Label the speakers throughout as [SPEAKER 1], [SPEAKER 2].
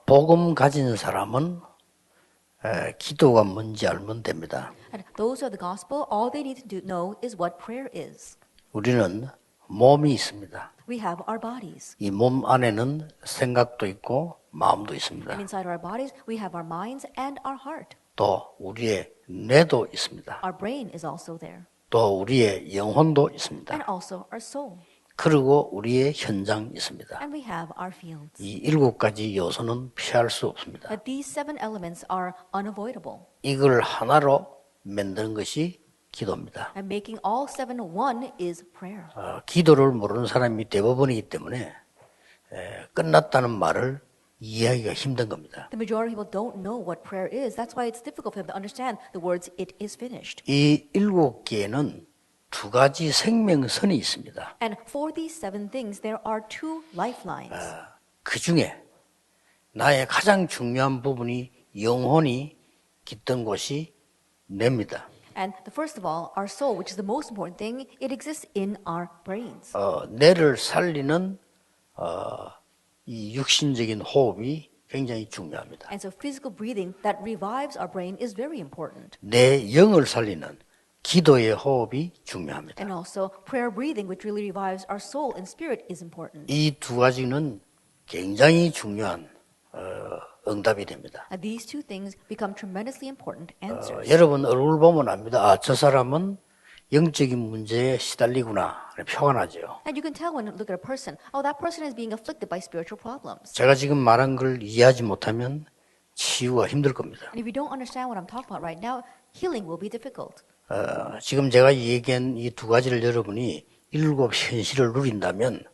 [SPEAKER 1] 복음 가진 사람은 기도가 뭔지 알면 됩니다.
[SPEAKER 2] And those who have the gospel, all they need to know is what prayer is.
[SPEAKER 1] 우리는 몸이 있습니다.
[SPEAKER 2] We have our bodies.
[SPEAKER 1] 이 몸 안에는 생각도 있고 마음도
[SPEAKER 2] And
[SPEAKER 1] 있습니다.
[SPEAKER 2] inside our bodies, we have our minds and our heart.
[SPEAKER 1] 또 우리의 뇌도 있습니다.
[SPEAKER 2] Our brain is also there.
[SPEAKER 1] 또 우리의 영혼도 있습니다.
[SPEAKER 2] And also our soul.
[SPEAKER 1] 그리고 우리의 현장 있습니다.
[SPEAKER 2] And we have our fields.
[SPEAKER 1] 이 7가지 요소는 피할 수 없습니다.
[SPEAKER 2] But these 7 elements are unavoidable.
[SPEAKER 1] 이걸 하나로 만드는 것이 기도입니다.
[SPEAKER 2] And making all 7 one is prayer.
[SPEAKER 1] 기도를 모르는 사람이 대부분이기 때문에 끝났다는 말을 이해하기가 힘든 겁니다.
[SPEAKER 2] The majority of people don't know what prayer is. That's why it's difficult for them to understand the words, it is finished.
[SPEAKER 1] 이 7개는 2가지 생명선이 있습니다.
[SPEAKER 2] And for these 7 things, there are 2 lifelines.
[SPEAKER 1] 그 중에 나의 가장 중요한 부분이 영혼이 깃든 곳이 뇌입니다.
[SPEAKER 2] And the first of all, our soul, which is the most important thing, it exists in our brains.
[SPEAKER 1] 뇌를 살리는 이 육신적인 호흡이 굉장히 중요합니다.
[SPEAKER 2] And so physical breathing that revives our brain is very important.
[SPEAKER 1] 내 영을 살리는 기도의 호흡이 중요합니다.
[SPEAKER 2] And also prayer breathing, which really revives our soul and spirit, is important.
[SPEAKER 1] 이 2가지는 굉장히 중요한 응답이 됩니다.
[SPEAKER 2] And these 2 things become tremendously important answers.
[SPEAKER 1] 여러분 얼굴 보면 압니다. 저 사람은 영적인 문제에 시달리구나 표가 나죠.
[SPEAKER 2] And you can tell when you look at a person, oh, that person is being afflicted by spiritual problems.
[SPEAKER 1] 제가 지금 말한 걸 이해하지 못하면 치유가 힘들 겁니다.
[SPEAKER 2] And if you don't understand what I'm talking about right now, healing will be difficult.
[SPEAKER 1] 지금 제가 얘기한 이 2가지를 여러분이 7 현실을 누린다면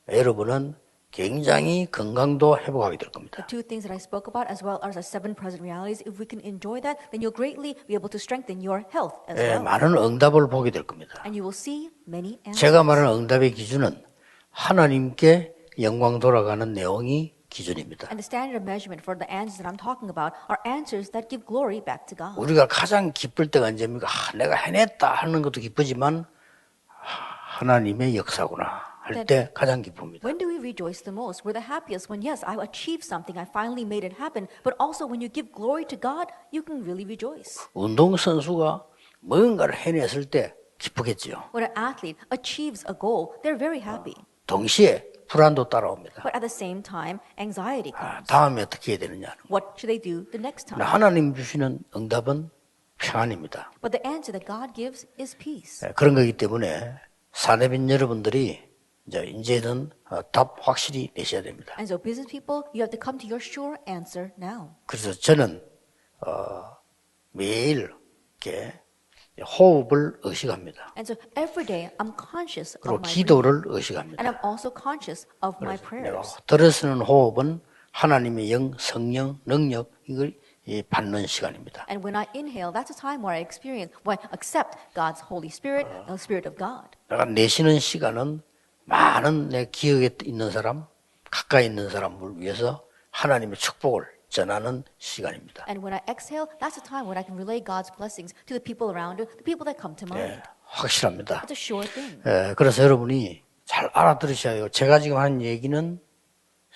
[SPEAKER 1] 여러분은 굉장히 건강도 회복하게 될 겁니다.
[SPEAKER 2] The 2 things that I spoke about, as well as our 7 present realities, if we can enjoy that, then you'll greatly be able to strengthen your health as well.
[SPEAKER 1] 많은 응답을 보게 될 겁니다.
[SPEAKER 2] And you will see many answers.
[SPEAKER 1] 제가 말하는 응답의 기준은 하나님께 영광 돌아가는 내용이 기준입니다.
[SPEAKER 2] And the standard of measurement for the answers that I'm talking about are answers that give glory back to God.
[SPEAKER 1] 우리가 가장 기쁠 때가 언제입니까? 내가 해냈다 하는 것도 기쁘지만 하나님의 역사구나 할 때 가장 기쁩니다.
[SPEAKER 2] When do we rejoice the most? We're the happiest when, yes, I achieved something, I finally made it happen. But also when you give glory to God, you can really rejoice.
[SPEAKER 1] 운동선수가 뭔가를 해냈을 때 기쁘겠지요.
[SPEAKER 2] When an athlete achieves a goal, they're very happy.
[SPEAKER 1] 동시에 불안도 따라옵니다.
[SPEAKER 2] But at the same time, anxiety comes.
[SPEAKER 1] 다음에 어떻게 해야 되느냐.
[SPEAKER 2] What should they do the next time?
[SPEAKER 1] 하나님 주시는 응답은 평안입니다.
[SPEAKER 2] But the answer that God gives is peace.
[SPEAKER 1] 그런 거기 때문에 사내빈 여러분들이 이제는 답 확실히 내셔야 됩니다.
[SPEAKER 2] And so business people, you have to come to your sure answer now.
[SPEAKER 1] 그래서 저는 매일 이렇게 호흡을 의식합니다.
[SPEAKER 2] And so every day I'm conscious
[SPEAKER 1] 그리고
[SPEAKER 2] of my breathing.
[SPEAKER 1] 기도를
[SPEAKER 2] And
[SPEAKER 1] 의식합니다.
[SPEAKER 2] I'm also conscious of my
[SPEAKER 1] 내가
[SPEAKER 2] prayers.
[SPEAKER 1] 들어서는 호흡은 하나님의 영, 성령, 능력 이걸 받는 시간입니다.
[SPEAKER 2] And when I inhale, that's a time where I accept God's Holy Spirit, the Spirit of God.
[SPEAKER 1] 내가 내쉬는 시간은 많은 내 기억에 있는 사람, 가까이 있는 사람을 위해서 하나님의 축복을 전하는 시간입니다.
[SPEAKER 2] And when I exhale, that's a time when I can relay God's blessings to the people around you, the people that come to mind.
[SPEAKER 1] 확실합니다.
[SPEAKER 2] It's a sure thing.
[SPEAKER 1] 그래서 여러분이 잘 알아들으셔야 해요. 제가 지금 하는 얘기는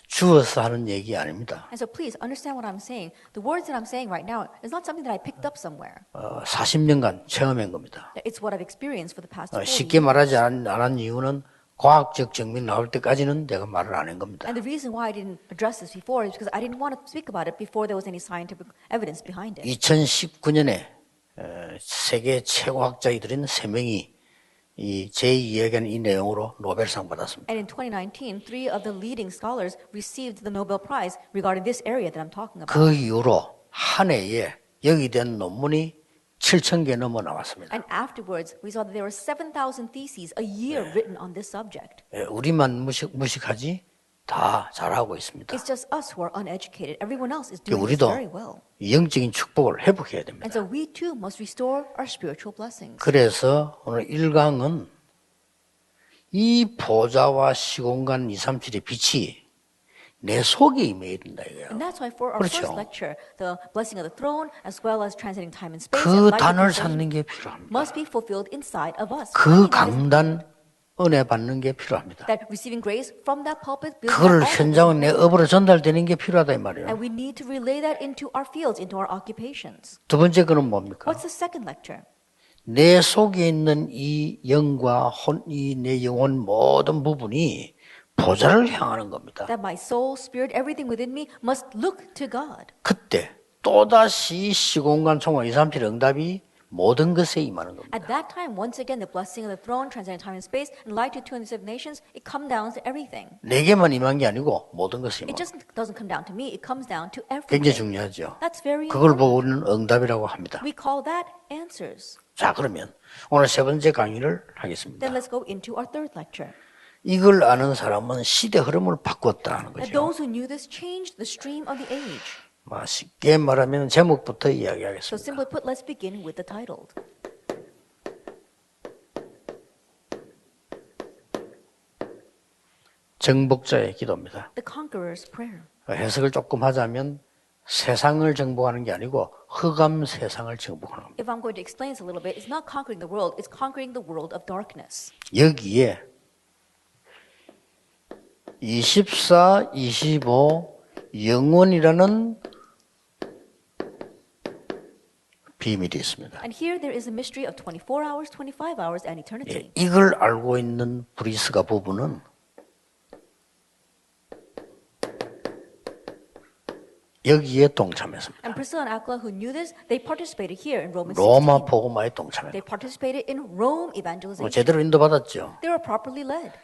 [SPEAKER 1] 주어서 하는 얘기 아닙니다.
[SPEAKER 2] And so please understand what I'm saying. The words that I'm saying right now is not something that I picked up somewhere.
[SPEAKER 1] 40년간 체험한 겁니다.
[SPEAKER 2] It's what I've experienced for the past 40
[SPEAKER 1] 쉽게
[SPEAKER 2] years.
[SPEAKER 1] 말하지 않은 이유는 과학적 증명 나올 때까지는 내가 말을 안 한 겁니다.
[SPEAKER 2] And the reason why I didn't address this before is because I didn't want to speak about it before there was any scientific evidence behind it.
[SPEAKER 1] 2019년에 세계 최고학자들인 3명이 제 이야기한 이 내용으로 노벨상 받았습니다.
[SPEAKER 2] And in 2019, 3 of the leading scholars received the Nobel Prize regarding this area that I'm talking about.
[SPEAKER 1] 그 이후로 한 해에 여기 대한 논문이 7,000개 넘어 나왔습니다.
[SPEAKER 2] And afterwards, we saw that there were 7,000 theses a year written on this subject.
[SPEAKER 1] 우리만 무식하지 다 잘하고 있습니다.
[SPEAKER 2] It's just us who are uneducated. Everyone else is doing this
[SPEAKER 1] 우리도
[SPEAKER 2] very well.
[SPEAKER 1] 영적인 축복을 회복해야 됩니다.
[SPEAKER 2] And so we too must restore our spiritual blessings.
[SPEAKER 1] 그래서 오늘 1강은 이 보좌와 시공간 237의 빛이 내 속에 임해야 된다 이거예요.
[SPEAKER 2] And that's why for our
[SPEAKER 1] 그렇죠.
[SPEAKER 2] first lecture, the blessing of the throne, as well as transcending time and space,
[SPEAKER 1] 그
[SPEAKER 2] and life
[SPEAKER 1] 단을
[SPEAKER 2] of the
[SPEAKER 1] 찾는 게 필요합니다.
[SPEAKER 2] must be fulfilled inside of us.
[SPEAKER 1] 그 강단 은혜 받는 게 필요합니다.
[SPEAKER 2] That receiving grace from that pulpit builds
[SPEAKER 1] 그걸
[SPEAKER 2] up all of
[SPEAKER 1] 현장은 내 업으로 전달되는 게 필요하다 이 말이에요.
[SPEAKER 2] And we need to relay that into our fields, into our occupations.
[SPEAKER 1] 두 번째 거는 뭡니까?
[SPEAKER 2] What's the second lecture?
[SPEAKER 1] 내 속에 있는 이 영과 이 내 영혼 모든 부분이 보좌를 향하는 겁니다.
[SPEAKER 2] That my soul, spirit, everything within me must look to God.
[SPEAKER 1] 그때 또다시 시공간 총괄 2, 3, 7 응답이 모든 것에 임하는 겁니다.
[SPEAKER 2] At that time, once again, the blessing of the throne, transcending time and space, and light to 207 nations, it comes down to everything.
[SPEAKER 1] 내게만 임한 게 아니고 모든 것에
[SPEAKER 2] It
[SPEAKER 1] 임합니다.
[SPEAKER 2] just doesn't come down to me, it comes down to
[SPEAKER 1] 굉장히
[SPEAKER 2] everything.
[SPEAKER 1] 중요하죠.
[SPEAKER 2] That's very
[SPEAKER 1] 그걸
[SPEAKER 2] important.
[SPEAKER 1] 보고 우리는 응답이라고 합니다.
[SPEAKER 2] We call that answers.
[SPEAKER 1] 자, 그러면 오늘 세 번째 강의를 하겠습니다.
[SPEAKER 2] Then let's go into our third lecture.
[SPEAKER 1] 이걸 아는 사람은 시대 흐름을 바꿨다는
[SPEAKER 2] That
[SPEAKER 1] 거죠.
[SPEAKER 2] those who knew this changed the stream of the age.
[SPEAKER 1] 쉽게 말하면 제목부터
[SPEAKER 2] So
[SPEAKER 1] 이야기하겠습니다.
[SPEAKER 2] simply put, let's begin with the title.
[SPEAKER 1] 정복자의 기도입니다.
[SPEAKER 2] The Conqueror's Prayer.
[SPEAKER 1] 해석을 조금 하자면 세상을 정복하는 게 아니고 흑암 세상을 정복하는 겁니다.
[SPEAKER 2] If I'm going to explain this a little bit, it's not conquering the world, it's conquering the world of darkness.
[SPEAKER 1] 여기에 24, 25 영원이라는 비밀이 있습니다.
[SPEAKER 2] And here there is a mystery of 24 hours, 25 hours, and eternity.
[SPEAKER 1] 이걸 알고 있는 브리스가 부부는 여기에 동참했습니다.
[SPEAKER 2] And Priscilla and Aquila, who knew this, they participated here in Romans
[SPEAKER 1] 로마
[SPEAKER 2] 16.
[SPEAKER 1] 복음화에
[SPEAKER 2] They
[SPEAKER 1] 동참했습니다.
[SPEAKER 2] participated in Rome evangelization.
[SPEAKER 1] 제대로 인도받았죠.
[SPEAKER 2] They were properly led.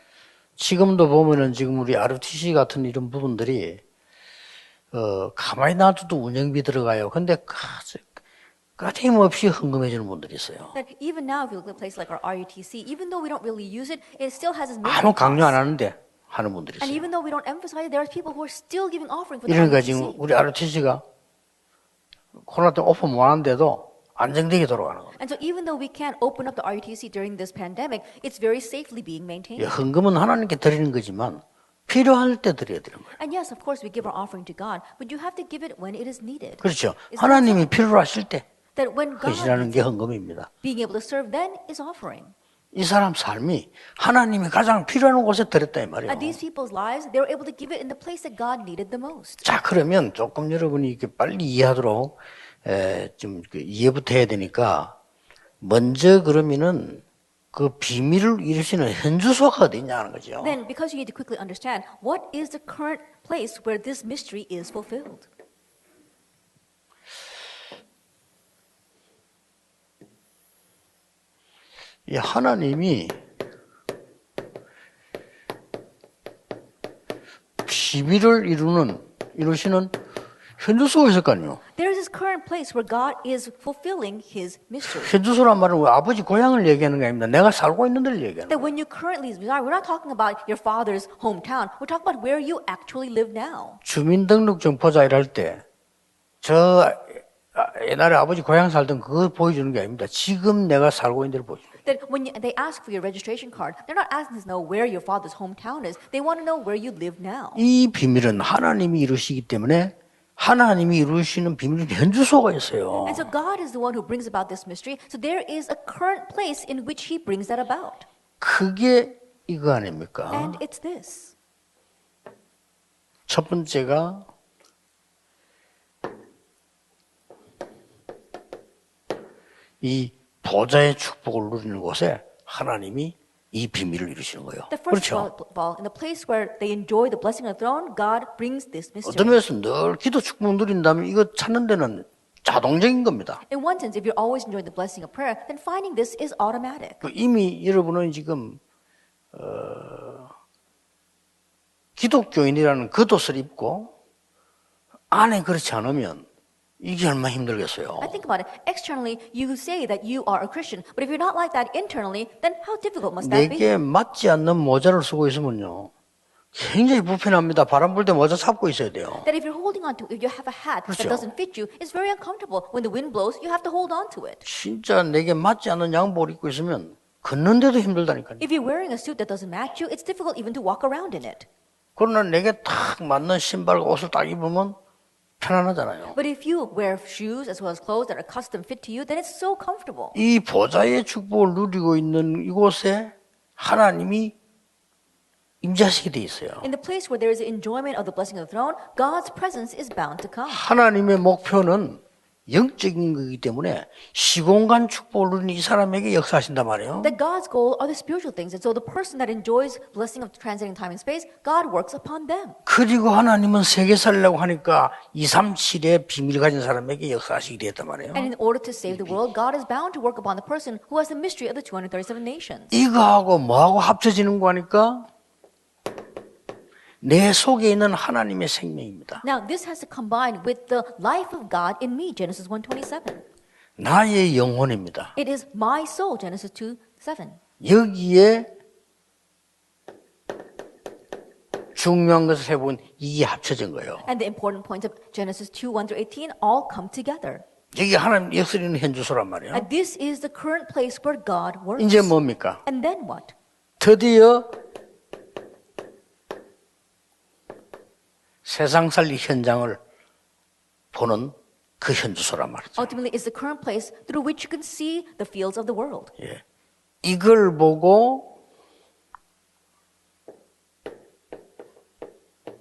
[SPEAKER 1] 지금도 보면은 지금 우리 ROTC 같은 이런 부분들이 가만히 놔둬도 운영비 들어가요. 근데 끊임없이 헌금해주는 분들이 있어요.
[SPEAKER 2] That even now, if you look at a place like our RUTC, even though we don't really use it, it still has its
[SPEAKER 1] 아무
[SPEAKER 2] maintenance
[SPEAKER 1] 강요 안
[SPEAKER 2] costs.
[SPEAKER 1] 하는데 하는 분들이
[SPEAKER 2] And
[SPEAKER 1] 있어요.
[SPEAKER 2] even though we don't emphasize it, there are people who are still giving offering for the
[SPEAKER 1] 이러니까 지금
[SPEAKER 2] RUTC.
[SPEAKER 1] 우리 ROTC가 코로나 때문에 오픈 못 하는데도 안정되게 돌아가는 겁니다.
[SPEAKER 2] And so even though we can't open up the RUTC during this pandemic, it's very safely being maintained.
[SPEAKER 1] 헌금은 하나님께 드리는 거지만 필요할 때 드려야 되는 거예요.
[SPEAKER 2] And yes, of course, we give our offering to God, but you have to give it when it is needed.
[SPEAKER 1] 그렇죠.
[SPEAKER 2] It's
[SPEAKER 1] 하나님이 필요로 하실 때
[SPEAKER 2] That when God
[SPEAKER 1] 헌신하는 게 헌금입니다.
[SPEAKER 2] being able to serve then is offering.
[SPEAKER 1] 이 사람 삶이 하나님이 가장 필요한 곳에 드렸다 이 말이에요.
[SPEAKER 2] And these people's lives, they were able to give it in the place that God needed the most.
[SPEAKER 1] 자, 그러면 조금 여러분이 이렇게 빨리 이해하도록 좀 이해부터 해야 되니까 먼저 그러면은 그 비밀을 이루시는 현주소가 어디 있냐는 거죠.
[SPEAKER 2] Then, because you need to quickly understand, what is the current place where this mystery is fulfilled?
[SPEAKER 1] 이 하나님이 비밀을 이루시는 현주소가 있을 거 아니에요.
[SPEAKER 2] There is this current place where God is fulfilling His mystery.
[SPEAKER 1] 현주소란 말은 우리 아버지 고향을 얘기하는 게 아닙니다. 내가 살고 있는 데를 얘기하는
[SPEAKER 2] That
[SPEAKER 1] 거예요.
[SPEAKER 2] when you currently reside, we're not talking about your father's hometown. We're talking about where you actually live now.
[SPEAKER 1] 주민등록증 보자 일할 때 저 옛날에 아버지 고향 살던 그거 보여주는 게 아닙니다. 지금 내가 살고 있는 데를 보여주는 거예요.
[SPEAKER 2] That when they ask for your registration card, they're not asking to know where your father's hometown is. They want to know where you live now.
[SPEAKER 1] 이 비밀은 하나님이 이루시기 때문에 하나님이 이루시는 비밀은 현주소가 있어요.
[SPEAKER 2] And so God is the one who brings about this mystery. So there is a current place in which He brings that about.
[SPEAKER 1] 그게 이거 아닙니까?
[SPEAKER 2] And it's this.
[SPEAKER 1] 첫 번째가 이 보좌의 축복을 누리는 곳에 하나님이 이 비밀을 이루시는 거예요.
[SPEAKER 2] The first
[SPEAKER 1] 그렇죠?
[SPEAKER 2] of all, in the place where they enjoy the blessing of the throne, God brings this mystery.
[SPEAKER 1] 어떤 면에서 늘 기도 축복 누린다면 이거 찾는 데는 자동적인 겁니다.
[SPEAKER 2] In one sense, if you're always enjoying the blessing of prayer, then finding this is automatic.
[SPEAKER 1] 이미 여러분은 지금 기독교인이라는 겉옷을 입고 안에 그렇지 않으면 이게 얼마나 힘들겠어요.
[SPEAKER 2] I think about it. Externally, you say that you are a Christian, but if you're not like that internally, then how difficult must that be?
[SPEAKER 1] 내게 맞지 않는 모자를 쓰고 있으면요 굉장히 불편합니다. 바람 불 때 모자 잡고 있어야 돼요.
[SPEAKER 2] That if you're holding on to, if you have a hat that
[SPEAKER 1] 그렇죠.
[SPEAKER 2] doesn't fit you, it's very uncomfortable. When the wind blows, you have to hold on to it.
[SPEAKER 1] 진짜 내게 맞지 않는 양복을 입고 있으면 걷는데도 힘들다니까요.
[SPEAKER 2] If you're wearing a suit that doesn't match you, it's difficult even to walk around in it.
[SPEAKER 1] 그러나 내게 딱 맞는 신발과 옷을 딱 입으면 편안하잖아요.
[SPEAKER 2] But if you wear shoes as well as clothes that are custom fit to you, then it's so comfortable.
[SPEAKER 1] 이 보좌의 축복을 누리고 있는 이곳에 하나님이 임재하시게 돼 있어요.
[SPEAKER 2] In the place where there is enjoyment of the blessing of the throne, God's presence is bound to come.
[SPEAKER 1] 하나님의 목표는 영적인 거기 때문에 시공간 축복을 누린 이 사람에게 역사하신단 말이에요.
[SPEAKER 2] That God's goal are the spiritual things. And so the person that enjoys blessing of transcending time and space, God works upon them.
[SPEAKER 1] 그리고 하나님은 세계 살려고 하니까 237의 비밀을 가진 사람에게 역사하시게 되었단 말이에요.
[SPEAKER 2] And in order to save the world, God is bound to work upon the person who has the mystery of the 237 nations.
[SPEAKER 1] 이거하고 뭐하고 합쳐지는 거 하니까 내 속에 있는 하나님의 생명입니다.
[SPEAKER 2] Now, this has to combine with the life of God in me, Genesis 1:27.
[SPEAKER 1] 나의 영혼입니다.
[SPEAKER 2] It is my soul, Genesis 2:7.
[SPEAKER 1] 여기에 중요한 것을 해본 이게 합쳐진 거예요.
[SPEAKER 2] And the important points of Genesis 2:1-18 all come together.
[SPEAKER 1] 여기 하나님 역사는 현주소란 말이에요.
[SPEAKER 2] And this is the current place where God works.
[SPEAKER 1] 이제 뭡니까?
[SPEAKER 2] And then what?
[SPEAKER 1] 드디어 세상 살리 현장을 보는 그 현주소란 말이죠.
[SPEAKER 2] Ultimately, it's the current place through which you can see the fields of the world.
[SPEAKER 1] 예. 이걸 보고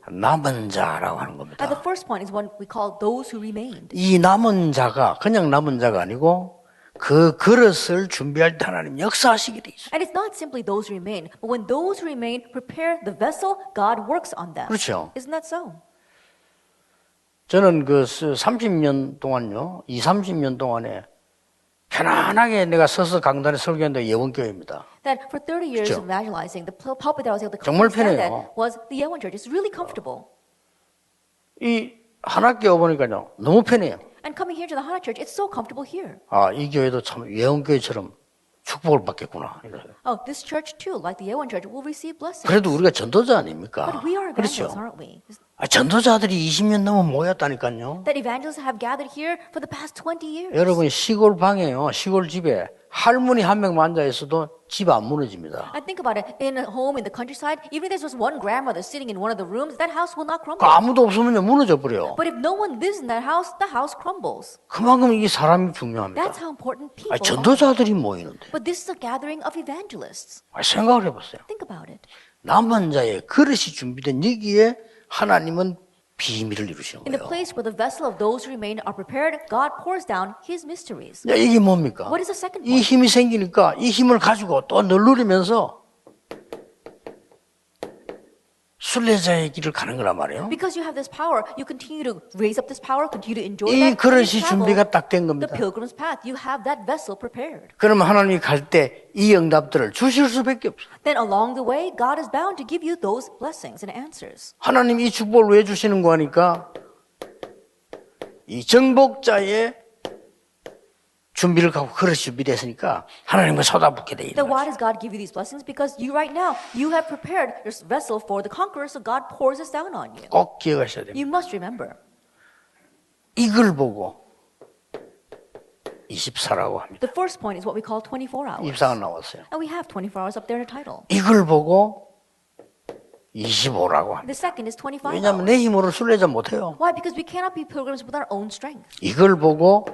[SPEAKER 1] 남은 자라고 하는 겁니다.
[SPEAKER 2] And the first point is what we call those who remained.
[SPEAKER 1] 이 남은 자가 그냥 남은 자가 아니고 그 그릇을 준비할 때 하나님 역사하시게 돼 있어요.
[SPEAKER 2] And it's not simply those who remain, but when those who remain prepare the vessel, God works on them.
[SPEAKER 1] 그렇죠.
[SPEAKER 2] Isn't that so?
[SPEAKER 1] 저는 그 30년 동안요, 30년 동안에 편안하게 내가 서서 강단에 설교했는데 예원교회입니다.
[SPEAKER 2] That for 30 years
[SPEAKER 1] 그렇죠.
[SPEAKER 2] of evangelizing, the pulpit that I was able to
[SPEAKER 1] 정말
[SPEAKER 2] stand
[SPEAKER 1] 편해요.
[SPEAKER 2] at was the Yewon Church. It's really comfortable.
[SPEAKER 1] 이 하나교회 보니까요, 너무 편해요.
[SPEAKER 2] And coming here to the Hana Church, it's so comfortable here.
[SPEAKER 1] 아, 이 교회도 참 예원교회처럼 축복을 받겠구나. 이래요.
[SPEAKER 2] Oh, this church too, like the Yewon Church, will receive blessings.
[SPEAKER 1] 그래도 우리가 전도자 아닙니까?
[SPEAKER 2] But we are evangelists,
[SPEAKER 1] 그렇죠.
[SPEAKER 2] aren't we?
[SPEAKER 1] 아, 전도자들이 20년 넘어 모였다니까요.
[SPEAKER 2] That evangelists have gathered here for the past 20 years.
[SPEAKER 1] 여러분 시골 방에요, 시골 집에 할머니 한 명만 앉아 있어도 집 안 무너집니다.
[SPEAKER 2] And think about it, in a home in the countryside, even if there's just one grandmother sitting in one of the rooms, that house will not
[SPEAKER 1] 그
[SPEAKER 2] crumble.
[SPEAKER 1] 아무도 없으면 무너져 버려.
[SPEAKER 2] But if no one lives in that house, the house crumbles.
[SPEAKER 1] 그만큼 이 사람이 중요합니다.
[SPEAKER 2] That's how important people
[SPEAKER 1] 아,
[SPEAKER 2] are.
[SPEAKER 1] 전도자들이 모이는데.
[SPEAKER 2] But this is a gathering of evangelists.
[SPEAKER 1] 아, 생각을 해보세요.
[SPEAKER 2] Think about it.
[SPEAKER 1] 남은 자의 그릇이 준비된 여기에 하나님은 비밀을 이루시는
[SPEAKER 2] In the
[SPEAKER 1] 거예요.
[SPEAKER 2] place where the vessel of those who remain are prepared, God pours down His mysteries.
[SPEAKER 1] 야, 이게 뭡니까?
[SPEAKER 2] What is the second
[SPEAKER 1] 이
[SPEAKER 2] point?
[SPEAKER 1] 힘이 생기니까 이 힘을 가지고 또 누르면서 순례자의 길을 가는 거란 말이에요.
[SPEAKER 2] Because you have this power, you continue to raise up this power, continue to enjoy
[SPEAKER 1] 이
[SPEAKER 2] that.
[SPEAKER 1] 그릇이
[SPEAKER 2] and you travel
[SPEAKER 1] 준비가 딱 된
[SPEAKER 2] the
[SPEAKER 1] 겁니다.
[SPEAKER 2] pilgrim's path. You have that vessel prepared.
[SPEAKER 1] 그러면 하나님이 갈 때 이 응답들을 주실 수밖에 없어요.
[SPEAKER 2] Then along the way, God is bound to give you those blessings and answers.
[SPEAKER 1] 하나님이 이 축복을 왜 주시는 거 하니까 이 정복자의 준비를 갖고 그릇이 준비됐으니까 하나님과 쏟아붓게 돼 있는
[SPEAKER 2] Then why
[SPEAKER 1] 거죠.
[SPEAKER 2] does God give you these blessings? Because you right now, you have prepared your vessel for the conqueror, so God pours this down on you.
[SPEAKER 1] 꼭 기억하셔야 됩니다.
[SPEAKER 2] You must remember.
[SPEAKER 1] 이걸 보고 24라고 합니다.
[SPEAKER 2] The first point is what we call 24 hours.
[SPEAKER 1] 24가 나왔어요.
[SPEAKER 2] And we have 24 hours up there in the title.
[SPEAKER 1] 이걸 보고 25라고 합니다.
[SPEAKER 2] The second is 25
[SPEAKER 1] 왜냐하면
[SPEAKER 2] hours.
[SPEAKER 1] 내 힘으로 순례자 못해요.
[SPEAKER 2] Why? Because we cannot be pilgrims with our own strength.
[SPEAKER 1] 이걸 보고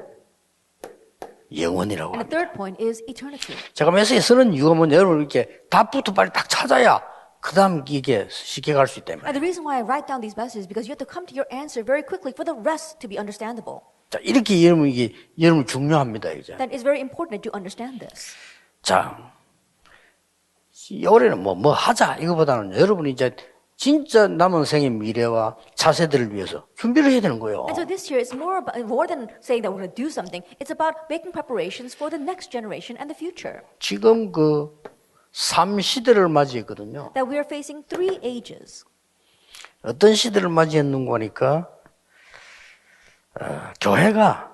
[SPEAKER 1] 영원이라고
[SPEAKER 2] And the
[SPEAKER 1] 합니다.
[SPEAKER 2] third point is eternity.
[SPEAKER 1] 제가 메시지 쓰는 이유가 뭐냐, 여러분 이렇게 답부터 빨리 딱 찾아야 그 다음 이게 쉽게 갈 수 있다면.
[SPEAKER 2] And the reason why I write down these messages is because you have to come to your answer very quickly for the rest to be understandable.
[SPEAKER 1] 자, 이렇게 여러분 이게 여러분 중요합니다, 이제.
[SPEAKER 2] That is very important that you understand this.
[SPEAKER 1] 자, 올해는 뭐 하자 이거보다는 여러분이 이제 진짜 남은 생의 미래와 차세대를 위해서 준비를 해야 되는 거예요.
[SPEAKER 2] And so this year, it's more than saying that we're going to do something. It's about making preparations for the next generation and the future.
[SPEAKER 1] 지금 그 3시대를 맞이했거든요.
[SPEAKER 2] That we are facing 3 ages.
[SPEAKER 1] 어떤 시대를 맞이했는가 하니까 교회가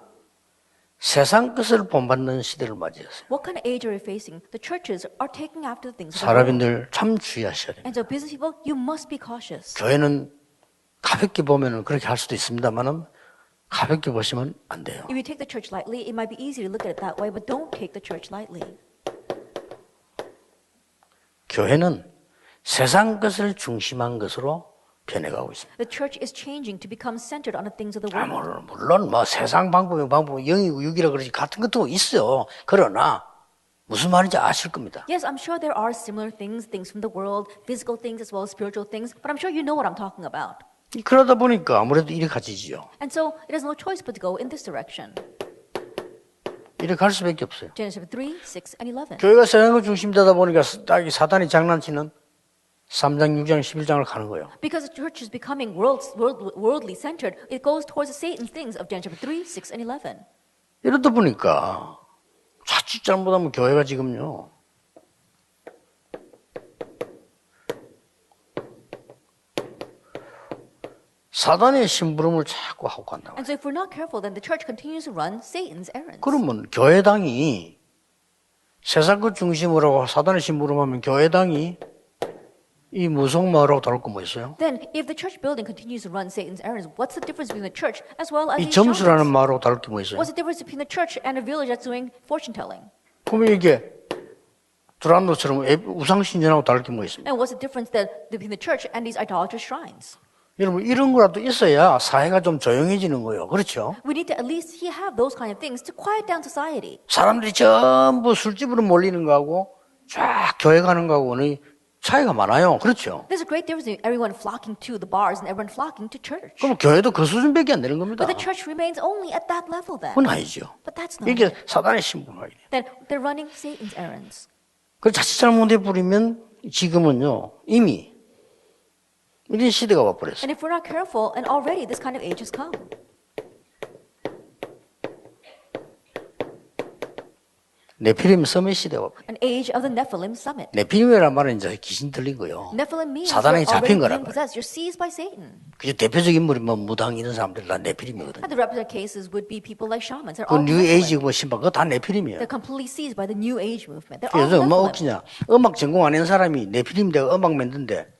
[SPEAKER 1] 세상 것을 본받는 시대를 맞이했어요.
[SPEAKER 2] What kind of age are we facing? The churches are taking after the things of the world.
[SPEAKER 1] 사람인들 참 주의하셔야 돼요.
[SPEAKER 2] And so business people, you must be cautious.
[SPEAKER 1] 교회는 가볍게 보면은 그렇게 할 수도 있습니다만은 가볍게 보시면 안 돼요.
[SPEAKER 2] If you take the church lightly, it might be easy to look at it that way, but don't take the church lightly.
[SPEAKER 1] 교회는 세상 것을 중심한 것으로 변해가고 있습니다.
[SPEAKER 2] The church is changing to become centered on the things of the world.
[SPEAKER 1] 물론 뭐 세상 방법이 0이고 6이라 그러지 같은 것도 있어요. 그러나 무슨 말인지 아실 겁니다.
[SPEAKER 2] Yes, I'm sure there are similar things, things from the world, physical things as well as spiritual things, but I'm sure you know what I'm talking about.
[SPEAKER 1] 그러다 보니까 아무래도 이리 가지지요.
[SPEAKER 2] And so it has no choice but to go in this direction.
[SPEAKER 1] 이리 갈 수밖에 없어요.
[SPEAKER 2] Genesis 3, 6, and 11.
[SPEAKER 1] 교회가 세상의 중심되다 보니까 딱 이 사단이 장난치는 3장, 6장, 11장을 가는 거예요.
[SPEAKER 2] Because the church is becoming worldly centered, it goes towards the Satan's things of Genesis 3, 6, and 11.
[SPEAKER 1] 이러다 보니까 자칫 잘못하면 교회가 지금요. 사단의 심부름을 자꾸 하고 간다.
[SPEAKER 2] And so if we're not careful, then the church continues to run Satan's errands.
[SPEAKER 1] 그러면 교회당이 세상 것 중심으로 하고 사단의 심부름하면 교회당이 이 무속마을하고 다를 거 뭐 있어요?
[SPEAKER 2] Then if the church building continues to run Satan's errands, what's the difference between the church as well as
[SPEAKER 1] 이
[SPEAKER 2] these
[SPEAKER 1] 점수라는
[SPEAKER 2] shamans?
[SPEAKER 1] 마을하고 다를 게 뭐 있어요?
[SPEAKER 2] What's the difference between the church and a village that's doing fortune telling?
[SPEAKER 1] 그러면 이게 두란노처럼 우상신전하고 다를 게 뭐 있습니까?
[SPEAKER 2] And what's the difference between the church and these idolatrous shrines?
[SPEAKER 1] 여러분 이런 거라도 있어야 사회가 좀 조용해지는 거예요. 그렇죠?
[SPEAKER 2] We need to at least have those kind of things to quiet down society.
[SPEAKER 1] 사람들이 전부 술집으로 몰리는 거하고 쫙 교회 가는 거하고는 차이가 많아요. 그렇죠?
[SPEAKER 2] There's a great difference between everyone flocking to the bars and everyone flocking to church.
[SPEAKER 1] 그럼 교회도 그 수준밖에 안 되는 겁니다.
[SPEAKER 2] But the church remains only at that level then.
[SPEAKER 1] 그건 아니죠.
[SPEAKER 2] But that's not
[SPEAKER 1] 이게
[SPEAKER 2] it.
[SPEAKER 1] 사단의 신분이에요.
[SPEAKER 2] Then they're running Satan's errands.
[SPEAKER 1] 그 자칫 잘못해 버리면 지금은요 이미 이런 시대가 와버렸어요.
[SPEAKER 2] And if we're not careful, and already this kind of age has come.
[SPEAKER 1] 네피림 섬의 시대가 와버렸어요.
[SPEAKER 2] An age of the Nephilim summit.
[SPEAKER 1] 네피림이란 말은 이제 귀신 들린 거예요.
[SPEAKER 2] Nephilim means
[SPEAKER 1] 사단에
[SPEAKER 2] you're
[SPEAKER 1] 잡힌
[SPEAKER 2] already
[SPEAKER 1] 거란
[SPEAKER 2] being
[SPEAKER 1] 말이에요.
[SPEAKER 2] possessed. You're seized by Satan.
[SPEAKER 1] 그 대표적인 인물이 뭐 무당 이런 사람들 다 네피림이거든요.
[SPEAKER 2] And the representative cases would be people like shamans. They're
[SPEAKER 1] 그
[SPEAKER 2] all
[SPEAKER 1] 뉴
[SPEAKER 2] Nephilim.
[SPEAKER 1] 에이지 뭐 신방 그거 다 네피림이에요.
[SPEAKER 2] They're completely seized by the New Age movement. They're all
[SPEAKER 1] 그래서 얼마
[SPEAKER 2] Nephilim.
[SPEAKER 1] 웃기냐? 음악 전공 안 한 사람이 네피림 되고 음악 만드는데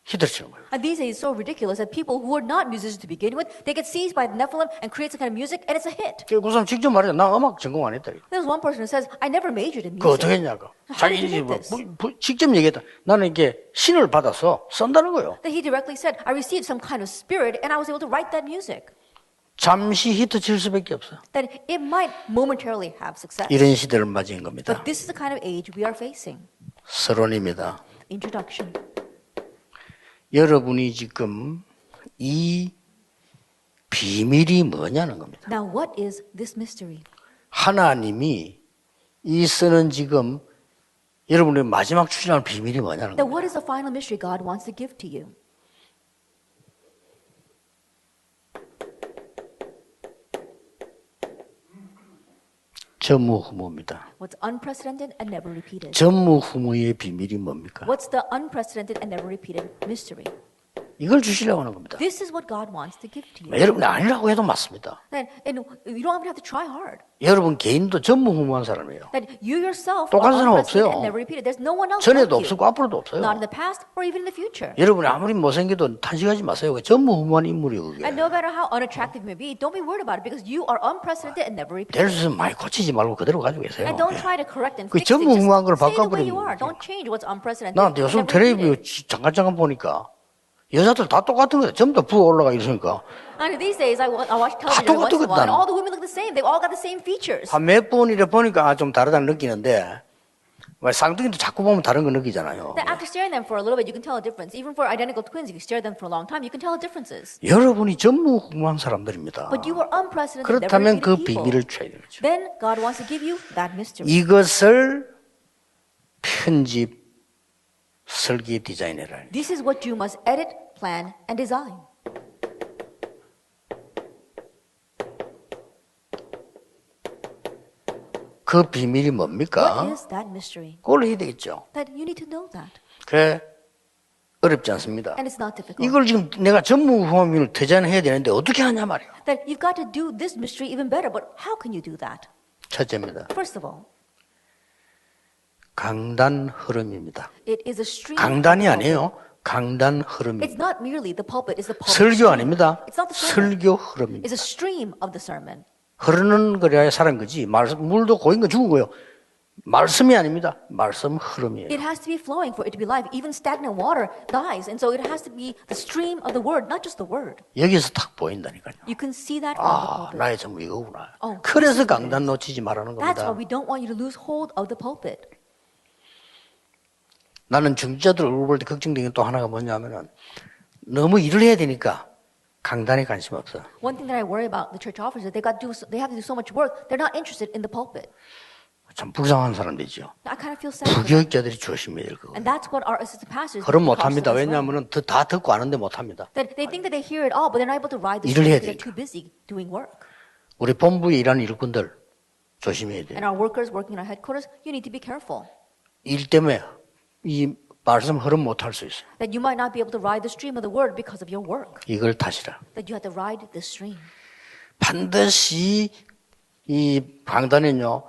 [SPEAKER 1] 히트를 치는 거예요.
[SPEAKER 2] And these days, it's so ridiculous that people who are not musicians to begin with, they get seized by the Nephilim and create some kind of music, and it's a hit.
[SPEAKER 1] 그 사람 직접 말해요. 나 음악 전공 안 했다.
[SPEAKER 2] There's one person who says, I never majored in
[SPEAKER 1] 그
[SPEAKER 2] music.
[SPEAKER 1] 어떻게 했냐고.
[SPEAKER 2] How did
[SPEAKER 1] 자기
[SPEAKER 2] you
[SPEAKER 1] 이제
[SPEAKER 2] get this?
[SPEAKER 1] 직접 얘기했다. 나는 이게 신을 받아서 쓴다는 거예요.
[SPEAKER 2] Then he directly said, I received some kind of spirit, and I was able to write that music.
[SPEAKER 1] 잠시 히트 칠 수밖에 없어요.
[SPEAKER 2] That it might momentarily have success.
[SPEAKER 1] 이런 시대를 맞이한 겁니다.
[SPEAKER 2] But this is the kind of age we are facing.
[SPEAKER 1] 서론입니다.
[SPEAKER 2] Introduction.
[SPEAKER 1] 여러분이 지금 이 비밀이 뭐냐는 겁니다.
[SPEAKER 2] Now, what is this mystery?
[SPEAKER 1] 하나님이 이 쓰는 지금 여러분의 마지막 추진할 비밀이 뭐냐는
[SPEAKER 2] Now,
[SPEAKER 1] 겁니다.
[SPEAKER 2] what is the final mystery God wants to give to you?
[SPEAKER 1] 전무후무입니다.
[SPEAKER 2] What's unprecedented and never repeated?
[SPEAKER 1] 전무후무의 비밀이 뭡니까?
[SPEAKER 2] What's the unprecedented and never repeated mystery?
[SPEAKER 1] 이걸 주시려고 하는 겁니다.
[SPEAKER 2] This is what God wants to give to you.
[SPEAKER 1] 여러분이 아니라고 해도 맞습니다.
[SPEAKER 2] And you don't even have to try hard.
[SPEAKER 1] 여러분 개인도 전무후무한 사람이에요.
[SPEAKER 2] That you yourself
[SPEAKER 1] 똑같은
[SPEAKER 2] are
[SPEAKER 1] 사람
[SPEAKER 2] unprecedented
[SPEAKER 1] 없어요.
[SPEAKER 2] and never repeated. There's no one else
[SPEAKER 1] 전에도
[SPEAKER 2] like you.
[SPEAKER 1] 없었고 앞으로도 없어요.
[SPEAKER 2] Not in the past or even in the future.
[SPEAKER 1] 여러분이 아무리 못생겨도 탄식하지 마세요. 전무후무한 인물이에요. 그게.
[SPEAKER 2] And no matter how unattractive you may be, don't be worried about it because you are unprecedented and never
[SPEAKER 1] 될
[SPEAKER 2] repeated.
[SPEAKER 1] 수 있으면 많이 고치지 말고 그대로 가지고 계세요.
[SPEAKER 2] And don't try to correct and
[SPEAKER 1] 그
[SPEAKER 2] fix it. Just
[SPEAKER 1] 전무후무한 걸
[SPEAKER 2] stay the way you
[SPEAKER 1] 바꿔버리면
[SPEAKER 2] are. Don't change what's unprecedented.
[SPEAKER 1] 나한테
[SPEAKER 2] and
[SPEAKER 1] 요즘
[SPEAKER 2] never
[SPEAKER 1] 텔레비
[SPEAKER 2] repeated.
[SPEAKER 1] 잠깐 보니까 여자들 다 똑같은 거예요. 전부 다 부어 올라가 있으니까
[SPEAKER 2] And these days, I watch television
[SPEAKER 1] 똑같아,
[SPEAKER 2] once in a while, and
[SPEAKER 1] 똑같다.
[SPEAKER 2] all the women look the same. They all got the same features.
[SPEAKER 1] 한 몇 번이래 보니까 좀 다르다는 느끼는데 왜 쌍둥이도 자꾸 보면 다른 거 느끼잖아요.
[SPEAKER 2] Then after staring them for a little bit, you can tell a difference. Even for identical twins, if you stare at them for a long time, you can tell the differences.
[SPEAKER 1] 여러분이 전무후무한 사람들입니다.
[SPEAKER 2] But you are unprecedented, never
[SPEAKER 1] 그렇다면 그
[SPEAKER 2] repeated people.
[SPEAKER 1] 비밀을 줘야 되는 거죠.
[SPEAKER 2] Then God wants to give you that mystery.
[SPEAKER 1] 이것을 편집, 설계, 디자인해라.
[SPEAKER 2] This is what you must edit, plan, and design.
[SPEAKER 1] 그 비밀이 뭡니까?
[SPEAKER 2] What is that mystery?
[SPEAKER 1] 그걸 해야 되겠죠.
[SPEAKER 2] That you need to know that.
[SPEAKER 1] 그래 어렵지 않습니다.
[SPEAKER 2] And it's not difficult.
[SPEAKER 1] 이걸 지금 내가 전무후무를 디자인해야 되는데 어떻게 하냐 말이에요.
[SPEAKER 2] That you've got to do this mystery even better. But how can you do that?
[SPEAKER 1] 첫째입니다.
[SPEAKER 2] First of all,
[SPEAKER 1] 강단 흐름입니다.
[SPEAKER 2] it is a stream.
[SPEAKER 1] 강단이
[SPEAKER 2] of the pulpit.
[SPEAKER 1] 아니에요. 강단 흐름입니다.
[SPEAKER 2] It's not merely the pulpit, it's the pulpit.
[SPEAKER 1] 설교
[SPEAKER 2] stream.
[SPEAKER 1] 아닙니다.
[SPEAKER 2] It's not the sermon.
[SPEAKER 1] 설교 흐름입니다.
[SPEAKER 2] It's a stream of the sermon.
[SPEAKER 1] 흐르는 거라야 사는 거지. 물도 고인 거 죽은 거요. 말씀이 아닙니다. 말씀 흐름이에요.
[SPEAKER 2] It has to be flowing for it to be life. Even stagnant water dies. And so it has to be the stream of the word, not just the word.
[SPEAKER 1] 여기서 탁 보인다니까요.
[SPEAKER 2] You can see that from the
[SPEAKER 1] 아,
[SPEAKER 2] pulpit.
[SPEAKER 1] 나의 전부 이거구나.
[SPEAKER 2] Oh,
[SPEAKER 1] 그래서 강단 놓치지 말라는
[SPEAKER 2] That's why
[SPEAKER 1] 겁니다.
[SPEAKER 2] we don't want you to lose hold of the pulpit.
[SPEAKER 1] 나는 중직자들 얼굴 볼 때 걱정되는 게 또 하나가 뭐냐면은 너무 일을 해야 되니까 강단에 관심 없어.
[SPEAKER 2] One thing that I worry about the church officers, they have to do so much work. They're not interested in the pulpit.
[SPEAKER 1] 참 불쌍한 사람들이죠.
[SPEAKER 2] I kind of feel sad for them.
[SPEAKER 1] 부교육자들이 조심해야 될 거고.
[SPEAKER 2] And that's what our assistant pastors
[SPEAKER 1] 그럼
[SPEAKER 2] need to be
[SPEAKER 1] 못합니다.
[SPEAKER 2] cautious of as well.
[SPEAKER 1] 왜냐하면 다 듣고 아는데 못합니다.
[SPEAKER 2] That they think that they hear it all, but they're not able to ride the
[SPEAKER 1] 일을 해야
[SPEAKER 2] stream because they're
[SPEAKER 1] 되니까.
[SPEAKER 2] too busy doing work.
[SPEAKER 1] 우리 본부에 일하는 일꾼들 조심해야 돼요.
[SPEAKER 2] And our workers working in our headquarters, you need to be careful.
[SPEAKER 1] 일 때문에 이 말씀 흐름 못할 수 있어요.
[SPEAKER 2] That you might not be able to ride the stream of the word because of your work.
[SPEAKER 1] 이걸 타시라.
[SPEAKER 2] That you have to ride the stream.
[SPEAKER 1] 반드시 이 강단에는요,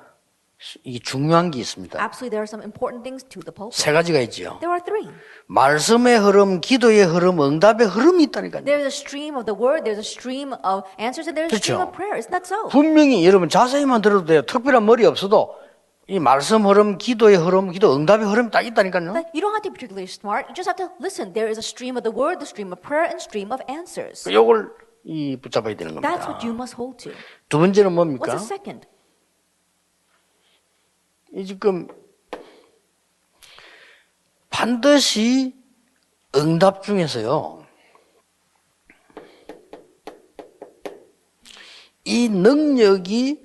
[SPEAKER 1] 이 중요한 게 있습니다.
[SPEAKER 2] Absolutely, there are some important things to the pulpit.
[SPEAKER 1] 세 가지가 있지요.
[SPEAKER 2] There are three.
[SPEAKER 1] 말씀의 흐름, 기도의 흐름, 응답의 흐름이 있다니까요.
[SPEAKER 2] There's a stream of the word, there's a stream of answers, and there's a stream
[SPEAKER 1] 그렇죠.
[SPEAKER 2] of prayer. Isn't that so?
[SPEAKER 1] 분명히 여러분 자세히만 들어도 돼요. 특별한 머리 없어도 이 말씀 흐름, 기도의 흐름, 기도 응답의 흐름이 딱 있다니까요.
[SPEAKER 2] That you don't have to be particularly smart. You just have to listen. There is a stream of the word, the stream of prayer, and stream of answers.
[SPEAKER 1] 요걸 이 붙잡아야 되는
[SPEAKER 2] That's
[SPEAKER 1] 겁니다.
[SPEAKER 2] what you must hold to.
[SPEAKER 1] 두 번째는
[SPEAKER 2] What's
[SPEAKER 1] 뭡니까?
[SPEAKER 2] the second?
[SPEAKER 1] 이 지금 반드시 응답 중에서요, 이 능력이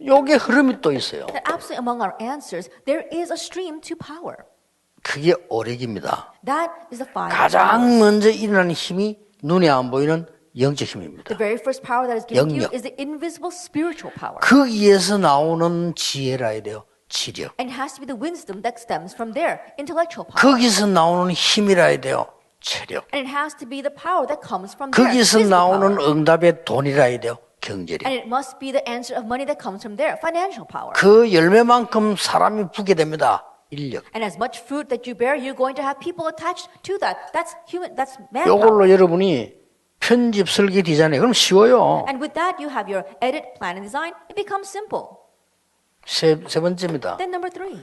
[SPEAKER 1] 요게 흐름이 또 있어요.
[SPEAKER 2] That absolutely among our answers, there is a stream to power.
[SPEAKER 1] 그게 오력입니다.
[SPEAKER 2] That is the fire.
[SPEAKER 1] 가장 먼저 일어나는 힘이 눈에 안 보이는 영적 힘입니다.
[SPEAKER 2] The very first power that is given to you
[SPEAKER 1] 영역.
[SPEAKER 2] is the invisible spiritual power.
[SPEAKER 1] 거기에서 나오는 지혜라 해야 돼요. 지력.
[SPEAKER 2] And it has to be the wisdom that stems from there, intellectual power.
[SPEAKER 1] 거기서 나오는 힘이라 해야 돼요. 체력.
[SPEAKER 2] And it has to be the power that comes from there,
[SPEAKER 1] 거기서
[SPEAKER 2] physical
[SPEAKER 1] 나오는
[SPEAKER 2] power.
[SPEAKER 1] 응답의 돈이라 해야 돼요. 경제력.
[SPEAKER 2] And it must be the answer of money that comes from there, financial power.
[SPEAKER 1] 그 열매만큼 사람이 부게 됩니다. 인력.
[SPEAKER 2] And as much fruit that you bear, you're going to have people attached to that. That's human, that's manpower.
[SPEAKER 1] 요걸로 여러분이 편집, 설계, 디자인에 그럼 쉬워요.
[SPEAKER 2] And with that, you have your edit, plan, and design. It becomes simple.
[SPEAKER 1] 세 번째입니다.
[SPEAKER 2] Then number three,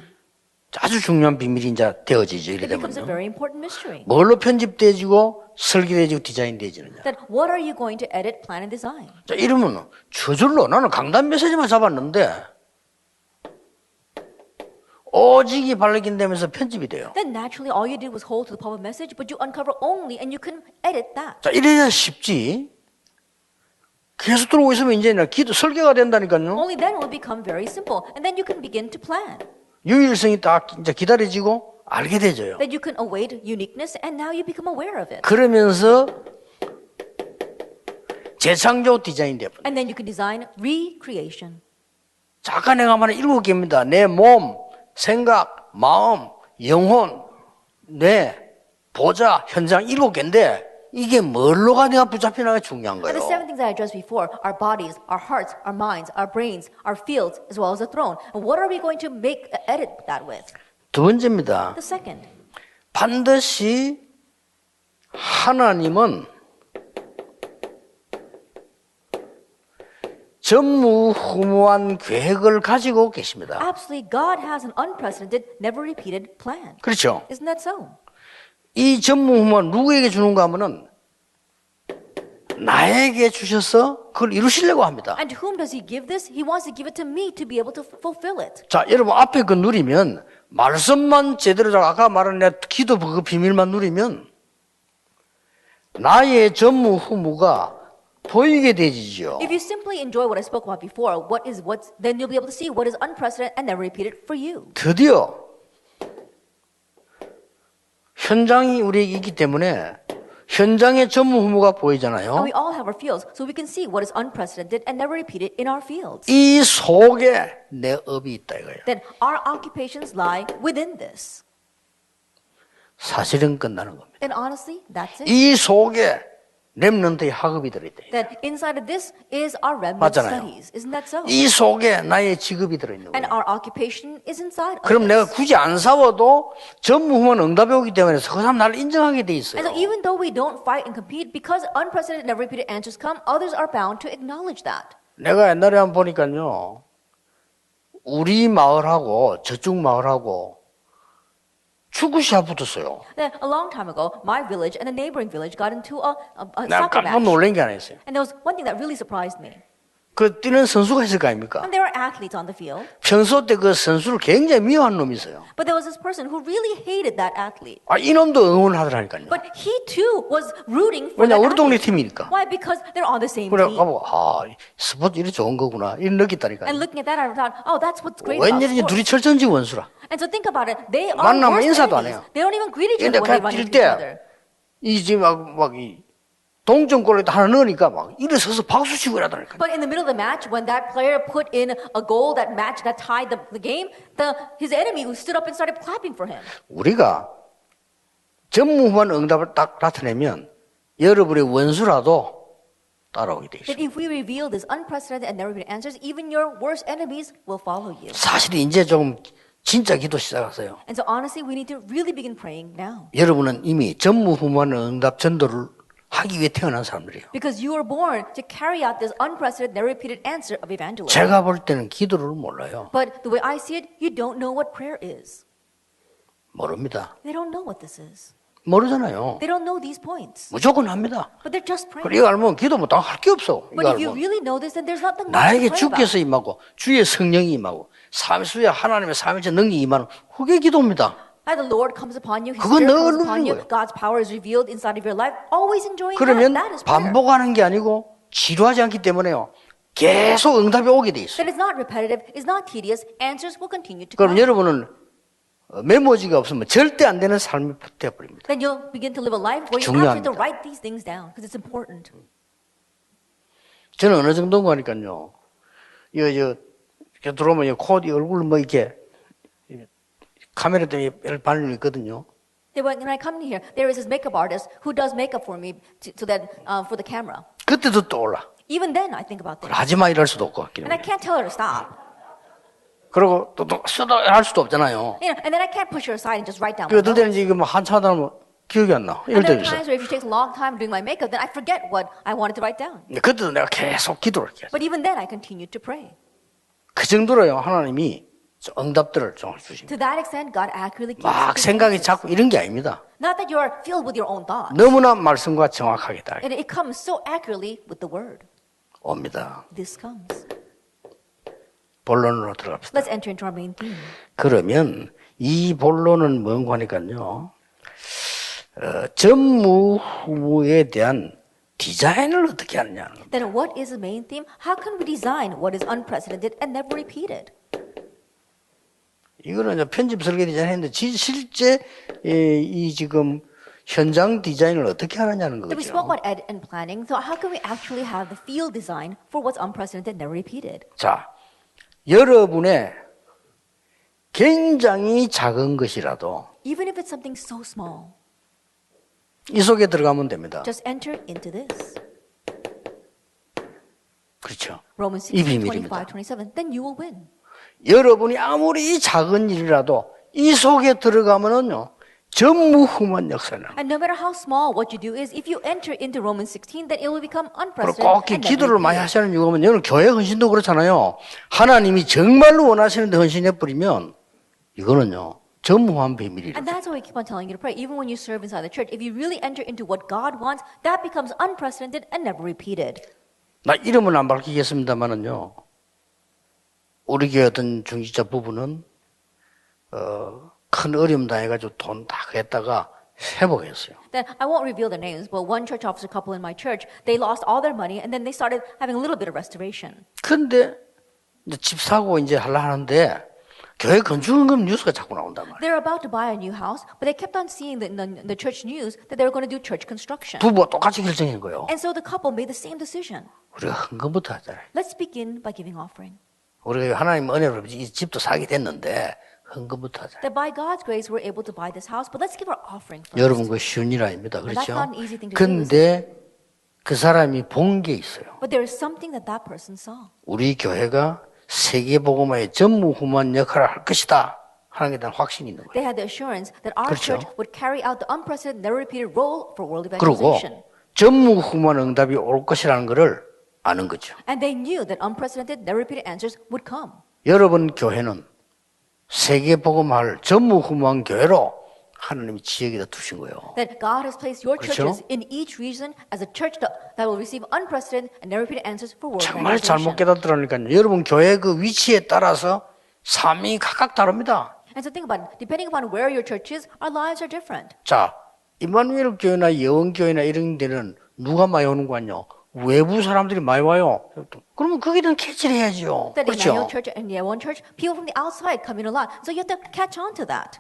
[SPEAKER 1] 아주 중요한 비밀이 이제 되어지죠. 이래
[SPEAKER 2] it becomes a
[SPEAKER 1] 되면요.
[SPEAKER 2] very important mystery.
[SPEAKER 1] 뭘로 편집되어지고 설계되어지고 디자인되어지느냐.
[SPEAKER 2] That what are you going to edit, plan, and design?
[SPEAKER 1] 자, 이러면 저절로 나는 강단 메시지만 잡았는데 오직이 발레긴되면서 편집이 돼요.
[SPEAKER 2] Then naturally, all you did was hold to the public message, but you uncover only, and you can edit that.
[SPEAKER 1] 자, 이래야 쉽지. 계속 들어오고 있으면 이제 기도 설계가 된다니까요.
[SPEAKER 2] Only then will it become very simple, and then you can begin to plan.
[SPEAKER 1] 유일성이 딱 이제 기다려지고 알게 되져요.
[SPEAKER 2] That you can await uniqueness, and now you become aware of it.
[SPEAKER 1] 그러면서 재창조 디자인 돼요.
[SPEAKER 2] And then you can design recreation.
[SPEAKER 1] 자, 아까 내가 말한 7개입니다. 내 몸, 생각, 마음, 영혼, 뇌, 보자, 현장 7개인데 이게 뭘로가 내가 붙잡히나가 중요한
[SPEAKER 2] And the
[SPEAKER 1] 거예요.
[SPEAKER 2] seven things that I addressed before, our bodies, our hearts, our minds, our brains, our fields, as well as the throne. And what are we going to edit that with?
[SPEAKER 1] 두 번째입니다.
[SPEAKER 2] The second,
[SPEAKER 1] 반드시 하나님은 전무후무한 계획을 가지고 계십니다.
[SPEAKER 2] absolutely, God has an unprecedented, never repeated plan.
[SPEAKER 1] 그렇죠?
[SPEAKER 2] Isn't that so?
[SPEAKER 1] 이 전무후무한 누구에게 주는가 하면은 나에게 주셔서 그걸 이루시려고 합니다.
[SPEAKER 2] And to whom does He give this? He wants to give it to me to be able to fulfill it.
[SPEAKER 1] 자, 여러분 앞에 그 누리면 말씀만 제대로 잘 아까 말한 내 기도 그 비밀만 누리면 나의 전무후무가 보이게 되지죠.
[SPEAKER 2] If you simply enjoy what I spoke about before, then you'll be able to see what is unprecedented and never repeated for you.
[SPEAKER 1] 드디어 현장이 우리에게 있기 때문에 현장의 전무후무가 보이잖아요.
[SPEAKER 2] And we all have our fields, so we can see what is unprecedented and never repeated in our fields.
[SPEAKER 1] 이 속에 내 업이 있다 이거예요.
[SPEAKER 2] Then our occupations lie within this.
[SPEAKER 1] 사실은 끝나는 겁니다.
[SPEAKER 2] And honestly, that's it.
[SPEAKER 1] 이 속에 렘넌트의 학업이 들어있다.
[SPEAKER 2] That inside of this is our remnant
[SPEAKER 1] 맞잖아요.
[SPEAKER 2] studies. Isn't that so?
[SPEAKER 1] 이 속에 나의 직업이 들어있는
[SPEAKER 2] And
[SPEAKER 1] 거예요.
[SPEAKER 2] our occupation is inside of
[SPEAKER 1] 그럼 내가
[SPEAKER 2] this.
[SPEAKER 1] 굳이 안 싸워도 전무후무한 응답이 오기 때문에 그 사람 나를 인정하게 돼 있어요.
[SPEAKER 2] And so even though we don't fight and compete, because unprecedented, never repeated answers come, others are bound to acknowledge that.
[SPEAKER 1] 내가 옛날에 한번 보니까요. 우리 마을하고 저쪽 마을하고 축구 시합 붙었어요.
[SPEAKER 2] Then a long time ago, my village and the neighboring village got into a
[SPEAKER 1] 내가
[SPEAKER 2] soccer
[SPEAKER 1] 깜짝
[SPEAKER 2] match.
[SPEAKER 1] 놀란 게 하나 있어요.
[SPEAKER 2] And there was one thing that really surprised me.
[SPEAKER 1] 그 뛰는 선수가 있을 거 아닙니까?
[SPEAKER 2] And there were athletes on the field,
[SPEAKER 1] 평소 때 그 선수를 굉장히 미워하는 놈이 있어요.
[SPEAKER 2] but there was this person who really hated that athlete.
[SPEAKER 1] 아, 이놈도 응원하더라니까요.
[SPEAKER 2] But he too was rooting for
[SPEAKER 1] 왜냐,
[SPEAKER 2] that
[SPEAKER 1] 우리 동네
[SPEAKER 2] athlete.
[SPEAKER 1] 팀이니까.
[SPEAKER 2] Why? Because they're on the same
[SPEAKER 1] 그래,
[SPEAKER 2] team.
[SPEAKER 1] 가보고, 스포츠 이리 좋은 거구나. 이런 느꼈다니까요.
[SPEAKER 2] And looking at that, I thought, oh, that's what's great about
[SPEAKER 1] 웬일인지 둘이
[SPEAKER 2] sports.
[SPEAKER 1] 철천지 원수라.
[SPEAKER 2] And so think about it. They are
[SPEAKER 1] 만나면
[SPEAKER 2] worse
[SPEAKER 1] 인사도 안
[SPEAKER 2] enemies.
[SPEAKER 1] 해요.
[SPEAKER 2] They don't even greet each
[SPEAKER 1] 근데
[SPEAKER 2] other when they run
[SPEAKER 1] 뛸
[SPEAKER 2] into each
[SPEAKER 1] 때,
[SPEAKER 2] other.
[SPEAKER 1] 이 지금 이 동점골에 하나 넣으니까 막 일어서서 박수 치고 이러더라니까요.
[SPEAKER 2] But in the middle of the match, when that player put in a goal that tied the game, his enemy who stood up and started clapping for him.
[SPEAKER 1] 우리가 전무후무한 응답을 딱 나타내면 여러분의 원수라도 따라오게 돼 있어요.
[SPEAKER 2] That if we reveal this unprecedented and never been answers, even your worst enemies will follow you.
[SPEAKER 1] 사실 이제 좀 진짜 기도 시작하세요.
[SPEAKER 2] And so honestly, we need to really begin praying now.
[SPEAKER 1] 여러분은 이미 전무후무한 응답 전도를 하기 위해 태어난 사람들이에요.
[SPEAKER 2] Because you were born to carry out this unprecedented, never repeated answer of evangelism.
[SPEAKER 1] 제가 볼 때는 기도를 몰라요.
[SPEAKER 2] But the way I see it, you don't know what prayer is.
[SPEAKER 1] 모릅니다.
[SPEAKER 2] They don't know what this is.
[SPEAKER 1] 모르잖아요.
[SPEAKER 2] They don't know these points.
[SPEAKER 1] 무조건 합니다.
[SPEAKER 2] But they're just praying.
[SPEAKER 1] 그리고 이거 알면 기도 못 할 게 없어.
[SPEAKER 2] But
[SPEAKER 1] 이거
[SPEAKER 2] if you
[SPEAKER 1] 알면
[SPEAKER 2] really know this, then there's nothing much to
[SPEAKER 1] 나에게
[SPEAKER 2] pray
[SPEAKER 1] 주께서
[SPEAKER 2] about.
[SPEAKER 1] 임하고 주의 성령이 임하고 삼수의 하나님의 삼위체 능력이 임하는 그게 기도입니다.
[SPEAKER 2] As the Lord comes upon you, His
[SPEAKER 1] 그건
[SPEAKER 2] Spirit
[SPEAKER 1] 늘
[SPEAKER 2] comes upon
[SPEAKER 1] 누리는
[SPEAKER 2] you,
[SPEAKER 1] 거예요.
[SPEAKER 2] God's power is revealed inside of your life. Always enjoying
[SPEAKER 1] 그러면
[SPEAKER 2] that. That is prayer.
[SPEAKER 1] 반복하는 게 아니고 지루하지 않기 때문에요. 계속 응답이 오게 돼 있어요.
[SPEAKER 2] That it's not repetitive, it's not tedious. Answers will continue to
[SPEAKER 1] 그럼
[SPEAKER 2] come.
[SPEAKER 1] 여러분은 메모지가 없으면 절대 안 되는 삶이 되어버립니다.
[SPEAKER 2] Then you'll begin to live a life where you
[SPEAKER 1] 중요합니다.
[SPEAKER 2] actually have to write these things down because it's important.
[SPEAKER 1] 저는 어느 정도인가 하니까요. 이렇게 들어오면 코디 얼굴 뭐 이렇게 카메라 때문에 반응이 있거든요.
[SPEAKER 2] When I come here, there is this makeup artist who does makeup for me so that for the camera.
[SPEAKER 1] 그때도 떠올라.
[SPEAKER 2] Even then, I think about this,
[SPEAKER 1] 하지마 이럴 수도 없고.
[SPEAKER 2] and I can't tell her to stop.
[SPEAKER 1] 그리고 또 써도 할 수도 없잖아요.
[SPEAKER 2] You know, and then I can't push her aside and just write down.
[SPEAKER 1] 그 어떨 때는 지금 한참 하다 보면 기억이 안 나. 이럴
[SPEAKER 2] And there
[SPEAKER 1] 때도
[SPEAKER 2] are
[SPEAKER 1] 있어.
[SPEAKER 2] times where if it takes a long time doing my makeup, then I forget what I wanted to write down.
[SPEAKER 1] 그때도 내가 계속 기도를 했어요.
[SPEAKER 2] But even then, I continue to pray.
[SPEAKER 1] 그 정도로요. 하나님이 응답들을 좀 주십니다.
[SPEAKER 2] To that extent, God accurately gives
[SPEAKER 1] 막
[SPEAKER 2] his
[SPEAKER 1] 생각이
[SPEAKER 2] answers.
[SPEAKER 1] 자꾸 이런 게 아닙니다.
[SPEAKER 2] Not that you are filled with your own thoughts.
[SPEAKER 1] 너무나 말씀과 정확하게 다
[SPEAKER 2] And it comes so accurately with the word.
[SPEAKER 1] 옵니다.
[SPEAKER 2] This comes.
[SPEAKER 1] 본론으로 들어갑시다.
[SPEAKER 2] Let's enter into our main theme.
[SPEAKER 1] 그러면 이 본론은 뭔가 하니까요. 전무후무에 대한 디자인을 어떻게 하느냐는 겁니다.
[SPEAKER 2] Then what is the main theme? How can we design what is unprecedented and never repeated?
[SPEAKER 1] 이거는 이제 편집 설계 디자인 했는데 실제 이 지금 현장 디자인을 어떻게 하느냐는
[SPEAKER 2] Then we spoke
[SPEAKER 1] 거죠.
[SPEAKER 2] about edit and planning. So how can we actually have the field design for what's unprecedented and never repeated?
[SPEAKER 1] 자, 여러분의 굉장히 작은 것이라도
[SPEAKER 2] Even if it's something so small,
[SPEAKER 1] 이 속에 들어가면 됩니다.
[SPEAKER 2] just enter into this.
[SPEAKER 1] 그렇죠.
[SPEAKER 2] Romans
[SPEAKER 1] 이
[SPEAKER 2] 16,
[SPEAKER 1] 비밀입니다.
[SPEAKER 2] 25, 27. Then you will win.
[SPEAKER 1] 여러분이 아무리 작은 일이라도 이 속에 들어가면은요, 전무후무한 역사는.
[SPEAKER 2] And no matter how small what you do is, if you enter into Romans 16, then it will become
[SPEAKER 1] 그리고
[SPEAKER 2] unprecedented
[SPEAKER 1] 꼭
[SPEAKER 2] and never
[SPEAKER 1] 기도를 많이
[SPEAKER 2] repeated.
[SPEAKER 1] 하시는 이유가 여러분 교회 헌신도 그렇잖아요. 하나님이 정말로 원하시는데 헌신해 버리면 이거는요, 전무한 비밀이에요.
[SPEAKER 2] And that's why we keep on telling you to pray. Even when you serve inside the church, if you really enter into what God wants, that becomes unprecedented and never repeated.
[SPEAKER 1] 나 이름은 안 밝히겠습니다만은요, 우리 교회 어떤 중직자 부부는 큰 어려움 당해가지고 돈 다 했다가 회복했어요.
[SPEAKER 2] Then I won't reveal their names, but one church officer couple in my church, they lost all their money and then they started having a little bit of restoration.
[SPEAKER 1] 근데 이제 집 사고 이제 하려 하는데 교회 건축금 뉴스가 자꾸 나온단 말이에요.
[SPEAKER 2] They're about to buy a new house, but they kept on seeing the church news that they were going to do church construction.
[SPEAKER 1] 부부가 똑같이 결정한 거예요.
[SPEAKER 2] And so the couple made the same decision.
[SPEAKER 1] 우리가 헌금부터 하잖아요.
[SPEAKER 2] Let's begin by giving offering.
[SPEAKER 1] 우리가 하나님 은혜로 이 집도 사게 됐는데 헌금부터 하자.
[SPEAKER 2] That by God's grace we're able to buy this house, but let's give our offering first.
[SPEAKER 1] 여러분 그 쉬운 일 아닙니다.
[SPEAKER 2] That's
[SPEAKER 1] 그렇죠?
[SPEAKER 2] not an easy thing to do,
[SPEAKER 1] 근데 그 사람이 본 게 있어요.
[SPEAKER 2] But there is something that that person saw.
[SPEAKER 1] 우리 교회가 세계복음화의 전무후무한 역할을 할 것이다 하는 게 대한 확신이 있는 거예요.
[SPEAKER 2] They had the assurance that our
[SPEAKER 1] 그렇죠.
[SPEAKER 2] church would carry out the unprecedented, never repeated role for world
[SPEAKER 1] 그리고
[SPEAKER 2] evangelization.
[SPEAKER 1] 전무후무한 응답이 올 것이라는 것을 아는 거죠.
[SPEAKER 2] And they knew that unprecedented, never repeated answers would come.
[SPEAKER 1] 여러분 교회는 세계복음화를 전무후무한 교회로 하나님이 지역에다 두신 거예요.
[SPEAKER 2] That God has placed your
[SPEAKER 1] 그렇죠?
[SPEAKER 2] churches in each region as a church that will receive unprecedented and never repeated answers for world
[SPEAKER 1] 정말 잘못
[SPEAKER 2] evangelization.
[SPEAKER 1] 깨닫더라니까요. 여러분 교회 그 위치에 따라서 삶이 각각 다릅니다.
[SPEAKER 2] And so think about it. Depending upon where your church is, our lives are different.
[SPEAKER 1] 자, 이마누엘 교회나 예원교회나 이런 데는 누가 많이 오는 거 아니요? 외부 사람들이 많이 와요. 그러면 거기에 대한 캐치를 해야죠.
[SPEAKER 2] That
[SPEAKER 1] 그렇죠?
[SPEAKER 2] Emmanuel Church and Yewon Church, people from the outside come in a lot. So you have to catch on to that.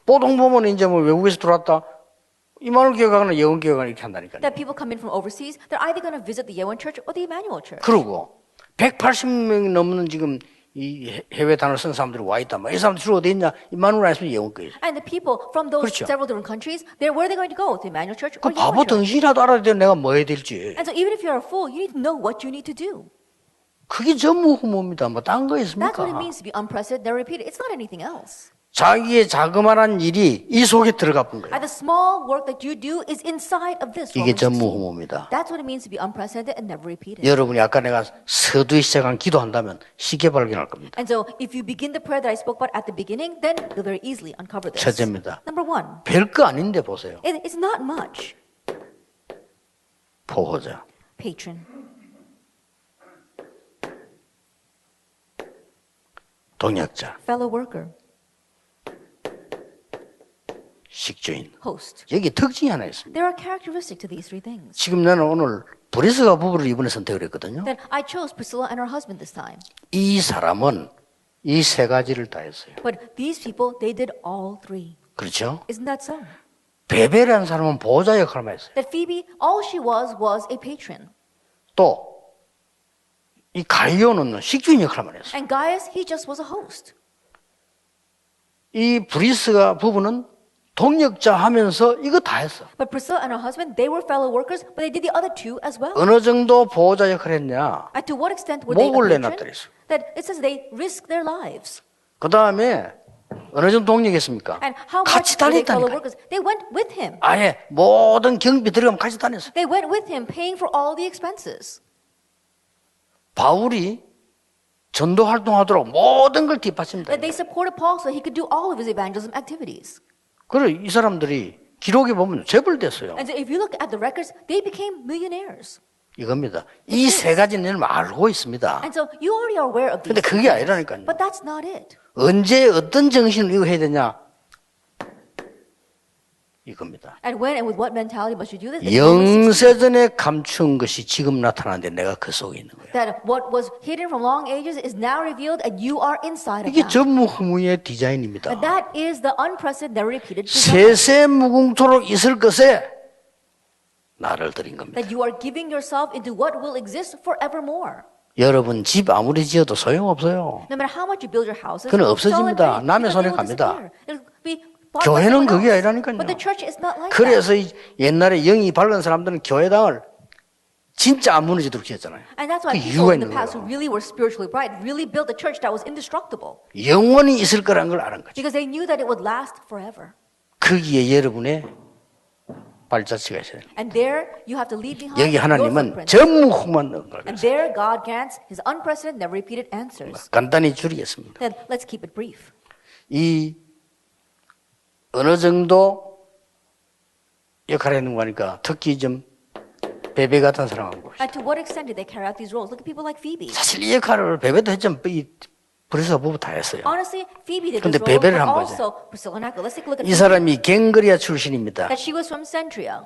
[SPEAKER 1] 보통 보면 이제 뭐 외국에서 들어왔다. 이마누엘 교회 가거나 예원교회 가거나 이렇게 한다니까요.
[SPEAKER 2] That people come in from overseas, they're either going to visit the Yewon Church or the Emmanuel Church.
[SPEAKER 1] 그러고 180명이 넘는 지금 이 해외 단어를 쓴 사람들이 와 있단 말이야. 이 사람들 주로 어디 있냐? 이마누엘 아니면 예원교회.
[SPEAKER 2] And the people from those
[SPEAKER 1] 그렇죠.
[SPEAKER 2] several different countries, where are they going to go? The Emmanuel Church
[SPEAKER 1] 그
[SPEAKER 2] or
[SPEAKER 1] 바보
[SPEAKER 2] Yewon Church?
[SPEAKER 1] 덩신이라도 알아야 돼. 내가 뭐 해야 될지.
[SPEAKER 2] And so even if you're a fool, you need to know what you need to do.
[SPEAKER 1] 그게 전무후무입니다. 뭐 딴 거
[SPEAKER 2] That's what it
[SPEAKER 1] 있습니까?
[SPEAKER 2] means to be unprecedented, never repeated. It's not anything else.
[SPEAKER 1] 자기의 자그마한 일이 이 속에 들어가 본 거예요.
[SPEAKER 2] And the small work that you do is inside of this.
[SPEAKER 1] 이게
[SPEAKER 2] Romans 16.
[SPEAKER 1] 전무후무입니다.
[SPEAKER 2] That's what it means to be unprecedented and never repeated.
[SPEAKER 1] 여러분이 아까 내가 서두에 시작한 기도한다면 쉽게 발견할 겁니다.
[SPEAKER 2] And so if you begin the prayer that I spoke about at the beginning, then you'll very easily uncover this.
[SPEAKER 1] 첫째입니다.
[SPEAKER 2] Number one,
[SPEAKER 1] 별거 아닌데 보세요.
[SPEAKER 2] it's not much.
[SPEAKER 1] 보호자,
[SPEAKER 2] Patron,
[SPEAKER 1] 동역자,
[SPEAKER 2] fellow worker,
[SPEAKER 1] 식주인.
[SPEAKER 2] host.
[SPEAKER 1] 여기 특징이 하나 있습니다.
[SPEAKER 2] There are characteristics to these three things.
[SPEAKER 1] 지금 나는 오늘 브리스가 부부를 이번에 선택을 했거든요.
[SPEAKER 2] That I chose Priscilla and her husband this time.
[SPEAKER 1] 이 사람은 이 세 가지를 다 했어요.
[SPEAKER 2] But these people, they did all three.
[SPEAKER 1] 그렇죠?
[SPEAKER 2] Isn't that so?
[SPEAKER 1] 베베라는 사람은 보호자 역할만 했어요.
[SPEAKER 2] That Phoebe, all she was a patron.
[SPEAKER 1] 또 이 가이오는 식주인 역할만 했어요.
[SPEAKER 2] And Gaius, he just was a host.
[SPEAKER 1] 이 브리스가 부부는 동역자 하면서 이거 다 했어.
[SPEAKER 2] But Priscilla and her husband, they were fellow workers, but they did the other two as well.
[SPEAKER 1] 어느 정도 보호자 역할을 했냐?
[SPEAKER 2] And to what extent were they a
[SPEAKER 1] 목을
[SPEAKER 2] patron?
[SPEAKER 1] 내놨다 그랬어.
[SPEAKER 2] That it says they risked their lives.
[SPEAKER 1] 그 다음에 어느 정도 동역했습니까?
[SPEAKER 2] And how
[SPEAKER 1] 같이
[SPEAKER 2] much were they fellow
[SPEAKER 1] 다녔다니까.
[SPEAKER 2] workers? They went with him.
[SPEAKER 1] 아예 모든 경비 들어가면 같이 다녔어.
[SPEAKER 2] They went with him, paying for all the expenses.
[SPEAKER 1] 바울이 전도 활동하도록 모든 걸 뒷받침다.
[SPEAKER 2] That they supported Paul so he could do all of his evangelism activities.
[SPEAKER 1] 그래 이 사람들이 기록에 보면 재벌됐어요.
[SPEAKER 2] And so if you look at the records, they became millionaires.
[SPEAKER 1] 이겁니다. 이 세 가지는 알고 있습니다.
[SPEAKER 2] And so you already are aware of
[SPEAKER 1] 근데
[SPEAKER 2] these.
[SPEAKER 1] 그게 아니라니까요.
[SPEAKER 2] But that's not it.
[SPEAKER 1] 언제 어떤 정신을 이거 해야 되냐? 이겁니다.
[SPEAKER 2] And when and with what mentality must you do this? It's Romans 16.
[SPEAKER 1] 영세전에 감춘 것이 지금 나타나는데 내가 그 속에 있는 거예요.
[SPEAKER 2] That what was hidden from long ages is now revealed and you are inside of
[SPEAKER 1] 이게
[SPEAKER 2] that.
[SPEAKER 1] 전무후무의 디자인입니다.
[SPEAKER 2] And that is the unprecedented, never repeated design.
[SPEAKER 1] 세세무궁토록 있을 것에 나를 드린 겁니다.
[SPEAKER 2] That you are giving yourself into what will exist forevermore.
[SPEAKER 1] 여러분 집 아무리 지어도 소용없어요.
[SPEAKER 2] No matter how much you build your houses,
[SPEAKER 1] 그건
[SPEAKER 2] it will fall and
[SPEAKER 1] 없어집니다.
[SPEAKER 2] break
[SPEAKER 1] 남의
[SPEAKER 2] because
[SPEAKER 1] 손에
[SPEAKER 2] they will
[SPEAKER 1] 갑니다.
[SPEAKER 2] disappear. It'll be bought by
[SPEAKER 1] 교회는
[SPEAKER 2] someone
[SPEAKER 1] 그게
[SPEAKER 2] else.
[SPEAKER 1] 아니라니까요.
[SPEAKER 2] But the church is not like that.
[SPEAKER 1] 그래서 옛날에 영이 밝은 사람들은 교회당을 진짜 안 무너지도록 했잖아요.
[SPEAKER 2] And that's why
[SPEAKER 1] 그
[SPEAKER 2] people
[SPEAKER 1] 이유가
[SPEAKER 2] in the
[SPEAKER 1] 있는
[SPEAKER 2] past who
[SPEAKER 1] 거예요.
[SPEAKER 2] really were spiritually bright really built a church that was indestructible
[SPEAKER 1] 영원히 있을 거라는 걸 아는 거죠.
[SPEAKER 2] because they knew that it would last forever.
[SPEAKER 1] 거기에 여러분의 발자취가 있어요.
[SPEAKER 2] And there you have to leave behind
[SPEAKER 1] 여기
[SPEAKER 2] your
[SPEAKER 1] 하나님은
[SPEAKER 2] footprints.
[SPEAKER 1] 전무후무한 걸
[SPEAKER 2] And there God grants His unprecedented, never repeated answers.
[SPEAKER 1] 간단히 줄이겠습니다.
[SPEAKER 2] Then let's keep it brief.
[SPEAKER 1] 이 어느 정도 역할을 했는 거니까 특히 좀 베베 같은 사람하고
[SPEAKER 2] And to what extent did they carry out these roles? Look at people like Phoebe.
[SPEAKER 1] 사실 이 역할을 베베도 했지만 이 브리스가 부부 다 했어요.
[SPEAKER 2] Honestly, Phoebe did
[SPEAKER 1] 근데
[SPEAKER 2] this role,
[SPEAKER 1] 베베를
[SPEAKER 2] but
[SPEAKER 1] 한 거죠.
[SPEAKER 2] also Priscilla and Aquila. Let's take a look at
[SPEAKER 1] 이
[SPEAKER 2] Phoebe.
[SPEAKER 1] 사람이 갱그리아 출신입니다.
[SPEAKER 2] That she was from Centria.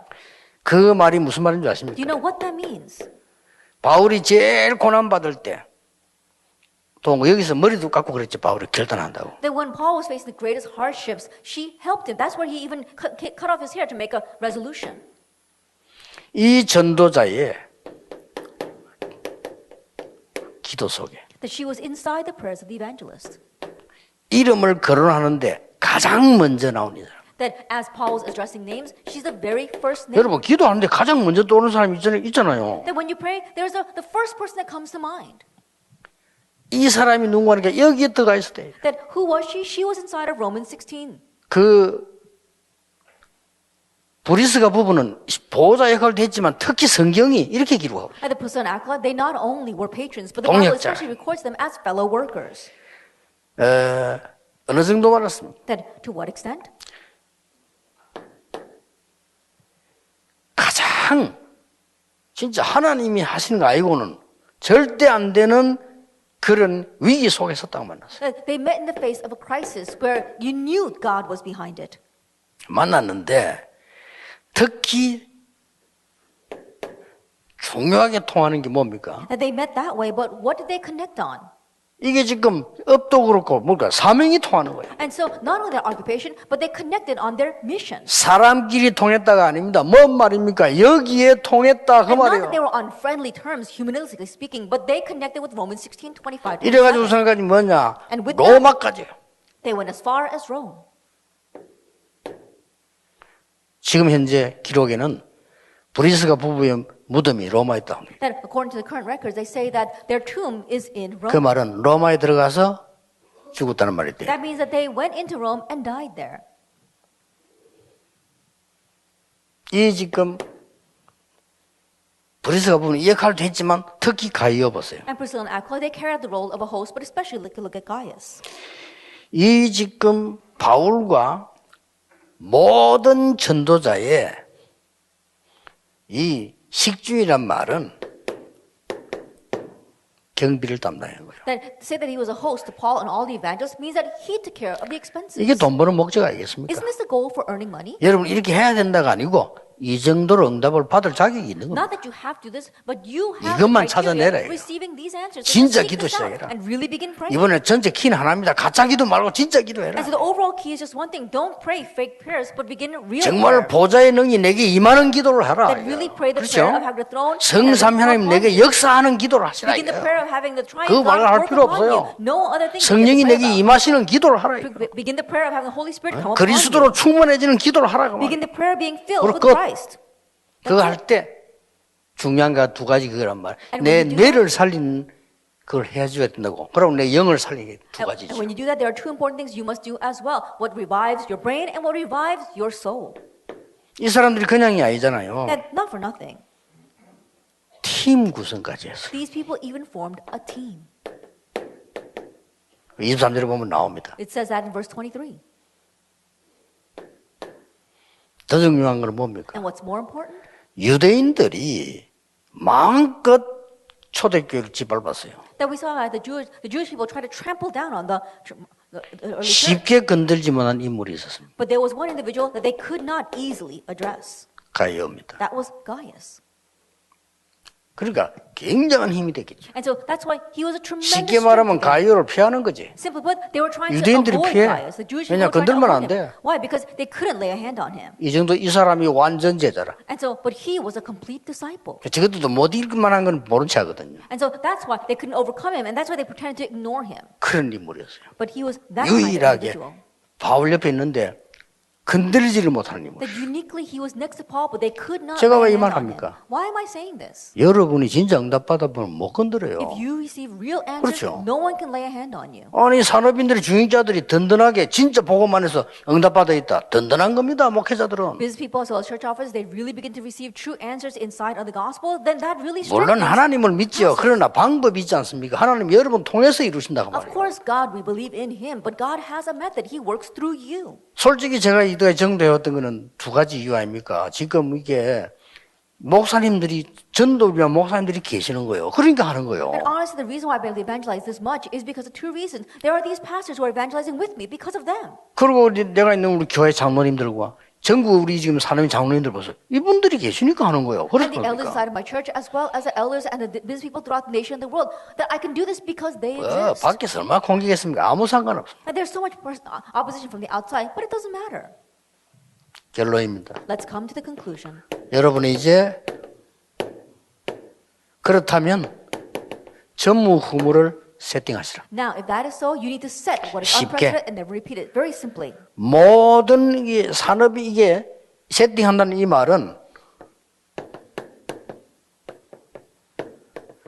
[SPEAKER 1] 그 말이 무슨 말인 줄
[SPEAKER 2] Do
[SPEAKER 1] 아십니까?
[SPEAKER 2] you know what that means?
[SPEAKER 1] 바울이 제일 고난받을 때, 또 여기서 머리도 깎고 그랬죠. 바울이 결단한다고.
[SPEAKER 2] That when Paul was facing the greatest hardships, she helped him. That's where he even cut off his hair to make a resolution.
[SPEAKER 1] 이 전도자의 기도 속에
[SPEAKER 2] That she was inside the prayers of the evangelist.
[SPEAKER 1] 이름을 거론하는데 가장 먼저 나온 이 사람.
[SPEAKER 2] That as Paul was addressing names, she's the very first name.
[SPEAKER 1] 여러분 기도하는데 가장 먼저 떠오르는 사람이 있잖아요.
[SPEAKER 2] That when you pray, there's the first person that comes to mind.
[SPEAKER 1] 이 사람이 누구하니까 여기에 들어가 있을 때
[SPEAKER 2] That who was she? She was inside of Romans 16.
[SPEAKER 1] 그 브리스가 부부는 보호자 역할도 했지만 특히 성경이 이렇게 기록하고 있어요.
[SPEAKER 2] And the Priscilla and Aquila, they not only were patrons, but the Bible
[SPEAKER 1] 동역자.
[SPEAKER 2] especially records them as fellow workers.
[SPEAKER 1] 어느 정도 말았습니까?
[SPEAKER 2] That to what extent?
[SPEAKER 1] 가장 진짜 하나님이 하시는 거 아니고는 절대 안 되는 그런 위기 속에 섰다고 만났어요.
[SPEAKER 2] That they met in the face of a crisis where you knew God was behind it.
[SPEAKER 1] 만났는데 특히 중요하게 통하는 게 뭡니까?
[SPEAKER 2] That they met that way, but what did they connect on?
[SPEAKER 1] 이게 지금 업도 그렇고 뭔가 사명이 통하는 거예요.
[SPEAKER 2] And so not only their occupation, but they connected on their mission.
[SPEAKER 1] 사람끼리 통했다가 아닙니다. 뭔 말입니까? 여기에 통했다 그
[SPEAKER 2] And not
[SPEAKER 1] 말이에요.
[SPEAKER 2] that they were on friendly terms, humanistically speaking, but they connected with Romans 16:25.
[SPEAKER 1] 이래가지고 우선까지 뭐냐?
[SPEAKER 2] And with
[SPEAKER 1] 로마까지요.
[SPEAKER 2] They went as far as Rome.
[SPEAKER 1] 지금 현재 기록에는 브리스가 부부의 무덤이 로마에 있다 합니다.
[SPEAKER 2] That according to the current records, they say that their tomb is in
[SPEAKER 1] 그
[SPEAKER 2] Rome.
[SPEAKER 1] 말은 로마에 들어가서 죽었다는 말이대요.
[SPEAKER 2] That means that they went into Rome and died there.
[SPEAKER 1] 이 지금 브리스가 부부는 이 역할도 했지만 특히 가이오 보세요.
[SPEAKER 2] And Priscilla and Aquila, they carried the role of a host, but especially look at Gaius.
[SPEAKER 1] 이 지금 바울과 모든 전도자의 이 식주이란 말은 경비를 담당하는 거예요.
[SPEAKER 2] That to say that he was a host to Paul and all the evangelists means that he took care of the expenses.
[SPEAKER 1] 이게 돈 버는 목적 아니겠습니까?
[SPEAKER 2] Isn't this the goal for earning money?
[SPEAKER 1] 여러분 이렇게 해야 된다가 아니고 이 정도로 응답을 받을 자격이 있는 겁니다.
[SPEAKER 2] Not that you have to do this, but you have
[SPEAKER 1] 이것만
[SPEAKER 2] the criteria
[SPEAKER 1] 찾아내라,
[SPEAKER 2] of
[SPEAKER 1] 이거.
[SPEAKER 2] receiving these answers.
[SPEAKER 1] 진짜
[SPEAKER 2] So just seek
[SPEAKER 1] 기도
[SPEAKER 2] this out
[SPEAKER 1] 시작해라.
[SPEAKER 2] and really begin praying.
[SPEAKER 1] 이번에 전체 키는 하나입니다. 가짜 기도 말고 진짜 기도해라.
[SPEAKER 2] And so the overall key is just one thing: don't pray fake prayers, but begin real
[SPEAKER 1] 정말
[SPEAKER 2] prayer.
[SPEAKER 1] 보좌의 능이 내게 임하는 기도를 하라.
[SPEAKER 2] That really pray the
[SPEAKER 1] 그렇죠?
[SPEAKER 2] prayer of having the throne.
[SPEAKER 1] 성삼 하나님 내게 역사하는 기도를 하시라.
[SPEAKER 2] Begin the
[SPEAKER 1] 이거예요.
[SPEAKER 2] prayer of having the triune
[SPEAKER 1] 그거
[SPEAKER 2] God
[SPEAKER 1] 말을 할
[SPEAKER 2] work
[SPEAKER 1] 필요
[SPEAKER 2] upon
[SPEAKER 1] 없어요.
[SPEAKER 2] you. No other thing.
[SPEAKER 1] 성령이 내게 임하시는 기도를 하라.
[SPEAKER 2] Begin the prayer of having the Holy Spirit come upon
[SPEAKER 1] 그리스도로
[SPEAKER 2] you.
[SPEAKER 1] 충만해지는 기도를 하라. 그
[SPEAKER 2] Begin
[SPEAKER 1] 말이에요.
[SPEAKER 2] the prayer of being filled
[SPEAKER 1] 그리고
[SPEAKER 2] with
[SPEAKER 1] 끝.
[SPEAKER 2] Christ.
[SPEAKER 1] 그거 할 때 중요한 거 두 가지 그거란 말.
[SPEAKER 2] And
[SPEAKER 1] 내
[SPEAKER 2] when you do
[SPEAKER 1] 뇌를 살리는 그걸 해줘야 된다고. 그럼 내 영을 살리는 게 두
[SPEAKER 2] And
[SPEAKER 1] 가지죠.
[SPEAKER 2] when you do that, there are two important things you must do as well. What revives your brain and what revives your soul.
[SPEAKER 1] 이 사람들이 그냥이 아니잖아요.
[SPEAKER 2] And not for nothing.
[SPEAKER 1] 팀 구성까지 했어요.
[SPEAKER 2] These people even formed a team.
[SPEAKER 1] 23절에 보면 나옵니다.
[SPEAKER 2] It says that in verse 23.
[SPEAKER 1] 더 중요한 건 뭡니까?
[SPEAKER 2] And what's more important?
[SPEAKER 1] 유대인들이 마음껏 초대교회를 짓밟았어요.
[SPEAKER 2] That we saw the Jewish people try to trample down on the early church.
[SPEAKER 1] 쉽게 건들지 못한 인물이 있었습니다.
[SPEAKER 2] But there was one individual that they could not easily address.
[SPEAKER 1] 가이오입니다.
[SPEAKER 2] That was Gaius.
[SPEAKER 1] 그러니까 굉장한 힘이 됐겠죠.
[SPEAKER 2] And so that's why he was a tremendous
[SPEAKER 1] 쉽게
[SPEAKER 2] strength
[SPEAKER 1] 말하면
[SPEAKER 2] to them.
[SPEAKER 1] 가이오를 피하는 거지.
[SPEAKER 2] Simply put, they were trying to
[SPEAKER 1] 유대인들이
[SPEAKER 2] avoid
[SPEAKER 1] 피해.
[SPEAKER 2] Gaius. The Jewish
[SPEAKER 1] 왜냐,
[SPEAKER 2] people were trying to
[SPEAKER 1] 건들면
[SPEAKER 2] avoid
[SPEAKER 1] 안 돼.
[SPEAKER 2] him. Why? Because they couldn't lay a hand on him.
[SPEAKER 1] 이 정도 이 사람이 완전 제자라.
[SPEAKER 2] And so, but he was a complete disciple.
[SPEAKER 1] 저것들도 못 읽을 만한 건 모른 체 하거든요.
[SPEAKER 2] And so that's why they couldn't overcome him, and that's why they pretended to ignore him.
[SPEAKER 1] 그런 인물이었어요.
[SPEAKER 2] But he was that kind of
[SPEAKER 1] 유일하게
[SPEAKER 2] individual.
[SPEAKER 1] 바울 옆에 있는데 건드리지를 못하는 인물.
[SPEAKER 2] That uniquely he was next to Paul, but they could not
[SPEAKER 1] 제가 왜 이
[SPEAKER 2] lay a hand
[SPEAKER 1] 말
[SPEAKER 2] on him.
[SPEAKER 1] 합니까?
[SPEAKER 2] Why am I saying this?
[SPEAKER 1] 여러분이 진짜 응답받아 보면 못 건드려요.
[SPEAKER 2] If you receive real answers,
[SPEAKER 1] 그렇죠.
[SPEAKER 2] no one can lay a hand on you.
[SPEAKER 1] 아니 산업인들이 중직자들이 든든하게 진짜 보고만 해서 응답받아 있다. 든든한 겁니다. 목회자들은.
[SPEAKER 2] Business people as well as church officers, they really begin to receive true answers inside of the gospel, then that really
[SPEAKER 1] 물론
[SPEAKER 2] strengthens.
[SPEAKER 1] 하나님을 믿죠. 그러나 방법이 있지 않습니까? 하나님 여러분 통해서 이루신다고 말이에요.
[SPEAKER 2] Of course, God, we believe in Him, but God has a method. He works through you.
[SPEAKER 1] 솔직히 제가 이도에 정도해왔던 거는 두 가지 이유 아닙니까? 지금 이게 목사님들이 전도비와 목사님들이 계시는 거예요. 그러니까 하는 거예요.
[SPEAKER 2] And honestly, the reason why I've been able to evangelize this much is because of two reasons. There are these pastors who are evangelizing with me because of them.
[SPEAKER 1] 그리고 내가 있는 우리 교회 장로님들과 전국 우리 지금 사람이 장로님들 보세요. 이분들이 계시니까 하는 거예요.
[SPEAKER 2] And the elders
[SPEAKER 1] 그러니까.
[SPEAKER 2] inside of my church, as well as the elders and the business people throughout the nation and the world, that I can do this because they exist.
[SPEAKER 1] 밖에서 얼마나 공격했습니까? 아무 상관없어.
[SPEAKER 2] And there's so much opposition from the outside, but it doesn't matter.
[SPEAKER 1] 결론입니다.
[SPEAKER 2] Let's come to the conclusion.
[SPEAKER 1] 여러분이 이제 그렇다면 전무후무를 세팅하시라.
[SPEAKER 2] Now, if that is so, you need to set what is
[SPEAKER 1] 쉽게.
[SPEAKER 2] unprecedented and then repeat it very simply.
[SPEAKER 1] 모든 이 산업이 이게 세팅한다는 이 말은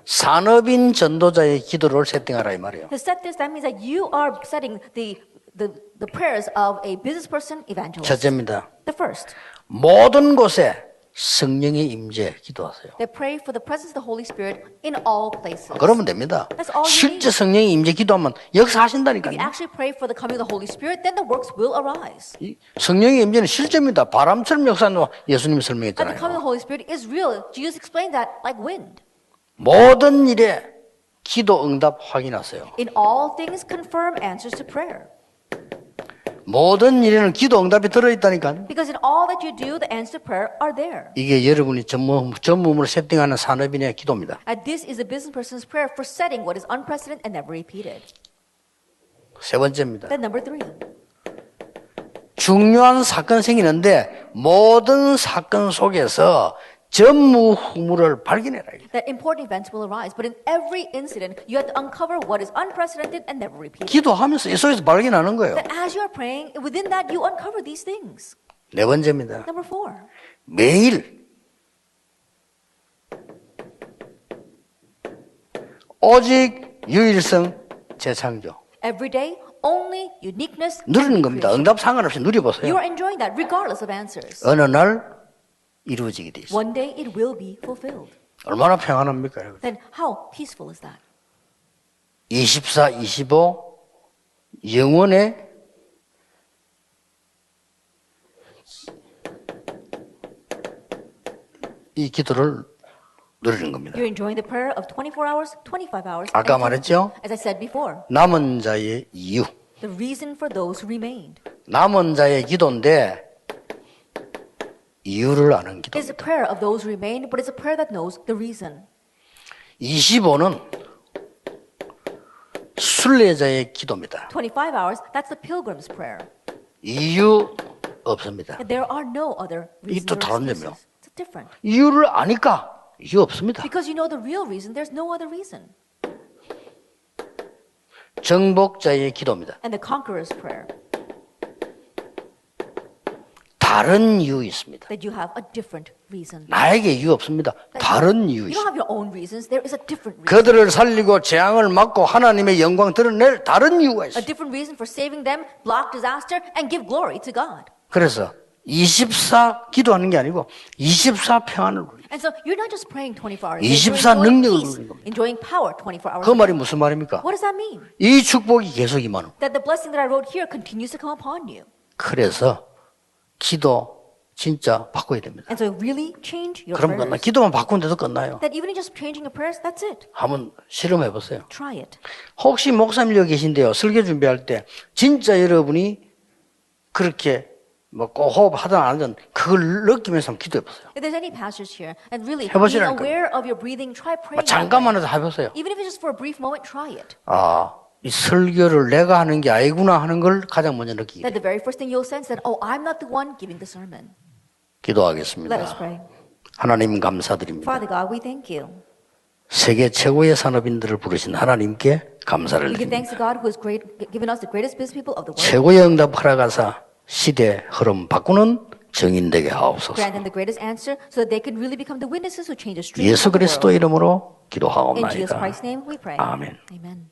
[SPEAKER 1] 산업인 전도자의 기도를 세팅하라 이 말이에요.
[SPEAKER 2] To set this, that means that you are setting the the prayers of a business person evangelist.
[SPEAKER 1] 첫째입니다.
[SPEAKER 2] The first,
[SPEAKER 1] 모든 곳에 성령의 임재 기도하세요.
[SPEAKER 2] they pray for the presence of the Holy Spirit in all places.
[SPEAKER 1] 그러면 됩니다.
[SPEAKER 2] That's all you
[SPEAKER 1] 실제
[SPEAKER 2] need.
[SPEAKER 1] 성령의 임재 기도하면
[SPEAKER 2] If you
[SPEAKER 1] 역사하신다니까요.
[SPEAKER 2] actually pray for the coming of the Holy Spirit, then the works will arise.
[SPEAKER 1] 이 성령의 임재는 실제입니다. 바람처럼 역사하는 예수님이
[SPEAKER 2] And the coming
[SPEAKER 1] 설명했잖아요.
[SPEAKER 2] of the Holy Spirit is real. Jesus explained that like wind.
[SPEAKER 1] 모든 일에 기도 응답 확인하세요.
[SPEAKER 2] In all things, confirm answers to prayer.
[SPEAKER 1] 모든 일에는 기도 응답이 들어있다니까요.
[SPEAKER 2] Because in all that you do, the answers to prayer are there.
[SPEAKER 1] 이게 여러분이 전무후무를 세팅하는 산업인의 기도입니다.
[SPEAKER 2] And this is a business person's prayer for setting what is unprecedented and never repeated.
[SPEAKER 1] 세 번째입니다.
[SPEAKER 2] Then number 3.
[SPEAKER 1] 중요한 사건 생기는데 모든 사건 속에서 전무후무를 발견해라.
[SPEAKER 2] That important events will arise, but in every incident, you have to uncover what is unprecedented and never repeated.
[SPEAKER 1] 기도하면서 이 속에서 발견하는 거예요.
[SPEAKER 2] That as you are praying, within that you uncover these things.
[SPEAKER 1] 네 번째입니다.
[SPEAKER 2] Number 4.
[SPEAKER 1] 매일 오직 유일성 재창조
[SPEAKER 2] Every day, only uniqueness.
[SPEAKER 1] 누리는 겁니다. 응답 상관없이 누려보세요.
[SPEAKER 2] You are enjoying that regardless of answers.
[SPEAKER 1] 어느 날 이루어지게 돼 있어요.
[SPEAKER 2] One day it will be fulfilled.
[SPEAKER 1] 얼마나 평안합니까? 여러분?
[SPEAKER 2] Then how peaceful is that?
[SPEAKER 1] 24, 25 영원의 이 기도를 누리는 겁니다.
[SPEAKER 2] You're enjoying the prayer of 24 hours, 25 hours.
[SPEAKER 1] 아까
[SPEAKER 2] and
[SPEAKER 1] 말했죠?
[SPEAKER 2] As I said before,
[SPEAKER 1] 남은 자의 이유.
[SPEAKER 2] the reason for those who remained
[SPEAKER 1] 남은 자의 기도인데 이유를 아는 기도.
[SPEAKER 2] is a prayer of those who remained, but it's a prayer that knows the reason.
[SPEAKER 1] 25는 순례자의 기도입니다.
[SPEAKER 2] 25 hours, that's the pilgrim's prayer.
[SPEAKER 1] 이유 없습니다.
[SPEAKER 2] There are no other reasons
[SPEAKER 1] 또
[SPEAKER 2] or
[SPEAKER 1] 다른
[SPEAKER 2] excuses.
[SPEAKER 1] 점이요.
[SPEAKER 2] It's different.
[SPEAKER 1] 이유를 아니까 이유 없습니다.
[SPEAKER 2] Because you know the real reason, there's no other reason.
[SPEAKER 1] 정복자의 기도입니다.
[SPEAKER 2] And the conqueror's prayer,
[SPEAKER 1] 다른 이유 있습니다.
[SPEAKER 2] that you have a different reason.
[SPEAKER 1] 나에게 이유 없습니다. 다른 이유
[SPEAKER 2] You don't
[SPEAKER 1] 있습니다.
[SPEAKER 2] have your own reasons, there is a different reason.
[SPEAKER 1] 그들을 살리고 재앙을 막고 하나님의 영광 드러낼 다른 이유가
[SPEAKER 2] A
[SPEAKER 1] 있어요.
[SPEAKER 2] different reason for saving them, block disaster, and give glory to God.
[SPEAKER 1] 그래서 24 기도하는 게 아니고 24 평안을 누리는
[SPEAKER 2] And so you're not just praying 24 hours.
[SPEAKER 1] 24
[SPEAKER 2] you're enjoying
[SPEAKER 1] 능력을
[SPEAKER 2] peace,
[SPEAKER 1] 누리는 겁니다.
[SPEAKER 2] enjoying power 24 hours.
[SPEAKER 1] 그 말이 무슨 말입니까?
[SPEAKER 2] What does that mean?
[SPEAKER 1] 이 축복이 계속 임하는 거예요.
[SPEAKER 2] That the blessing that I wrote here continues to come upon you.
[SPEAKER 1] 그래서 기도 진짜 바꿔야 됩니다.
[SPEAKER 2] And so really change your
[SPEAKER 1] 그럼 끝나.
[SPEAKER 2] prayers.
[SPEAKER 1] 기도만 바꾸는데도 끝나요.
[SPEAKER 2] That even in just changing your prayers, that's it.
[SPEAKER 1] 한번 실험해 보세요.
[SPEAKER 2] Try it.
[SPEAKER 1] 혹시 목사님 여기 계신데요. 설교 준비할 때 진짜 여러분이 그렇게 뭐 꼭 호흡하든 안 하든 그걸 느끼면서 한번 기도해 보세요.
[SPEAKER 2] If there's any pastors here, and really being
[SPEAKER 1] 해보시라니까요.
[SPEAKER 2] aware of your breathing, try
[SPEAKER 1] 뭐
[SPEAKER 2] praying. that way.
[SPEAKER 1] 잠깐만이라도 해보세요.
[SPEAKER 2] Even if it's just for a brief moment, try it.
[SPEAKER 1] 아, 이 설교를 내가 하는 게 아니구나 하는 걸 가장 먼저 느끼게
[SPEAKER 2] That
[SPEAKER 1] 돼요.
[SPEAKER 2] the very first thing you'll sense that, oh, I'm not the one giving the sermon.
[SPEAKER 1] 기도하겠습니다.
[SPEAKER 2] Let us pray.
[SPEAKER 1] 하나님 감사드립니다.
[SPEAKER 2] Father God, we thank you.
[SPEAKER 1] 세계 최고의 산업인들을 부르신 하나님께 감사를
[SPEAKER 2] We give
[SPEAKER 1] 드립니다.
[SPEAKER 2] thanks to God who has given us the greatest business people of the world.
[SPEAKER 1] 최고의 응답 허락하사 시대 흐름 바꾸는 정인되게 하옵소서.
[SPEAKER 2] Grant them the greatest answer so that they can really become the witnesses who change the streets
[SPEAKER 1] 예수
[SPEAKER 2] of the
[SPEAKER 1] 그리스도
[SPEAKER 2] world.
[SPEAKER 1] 이름으로
[SPEAKER 2] In Jesus
[SPEAKER 1] 기도하옵나이다.
[SPEAKER 2] Christ's name we pray.
[SPEAKER 1] 아멘.
[SPEAKER 2] Amen.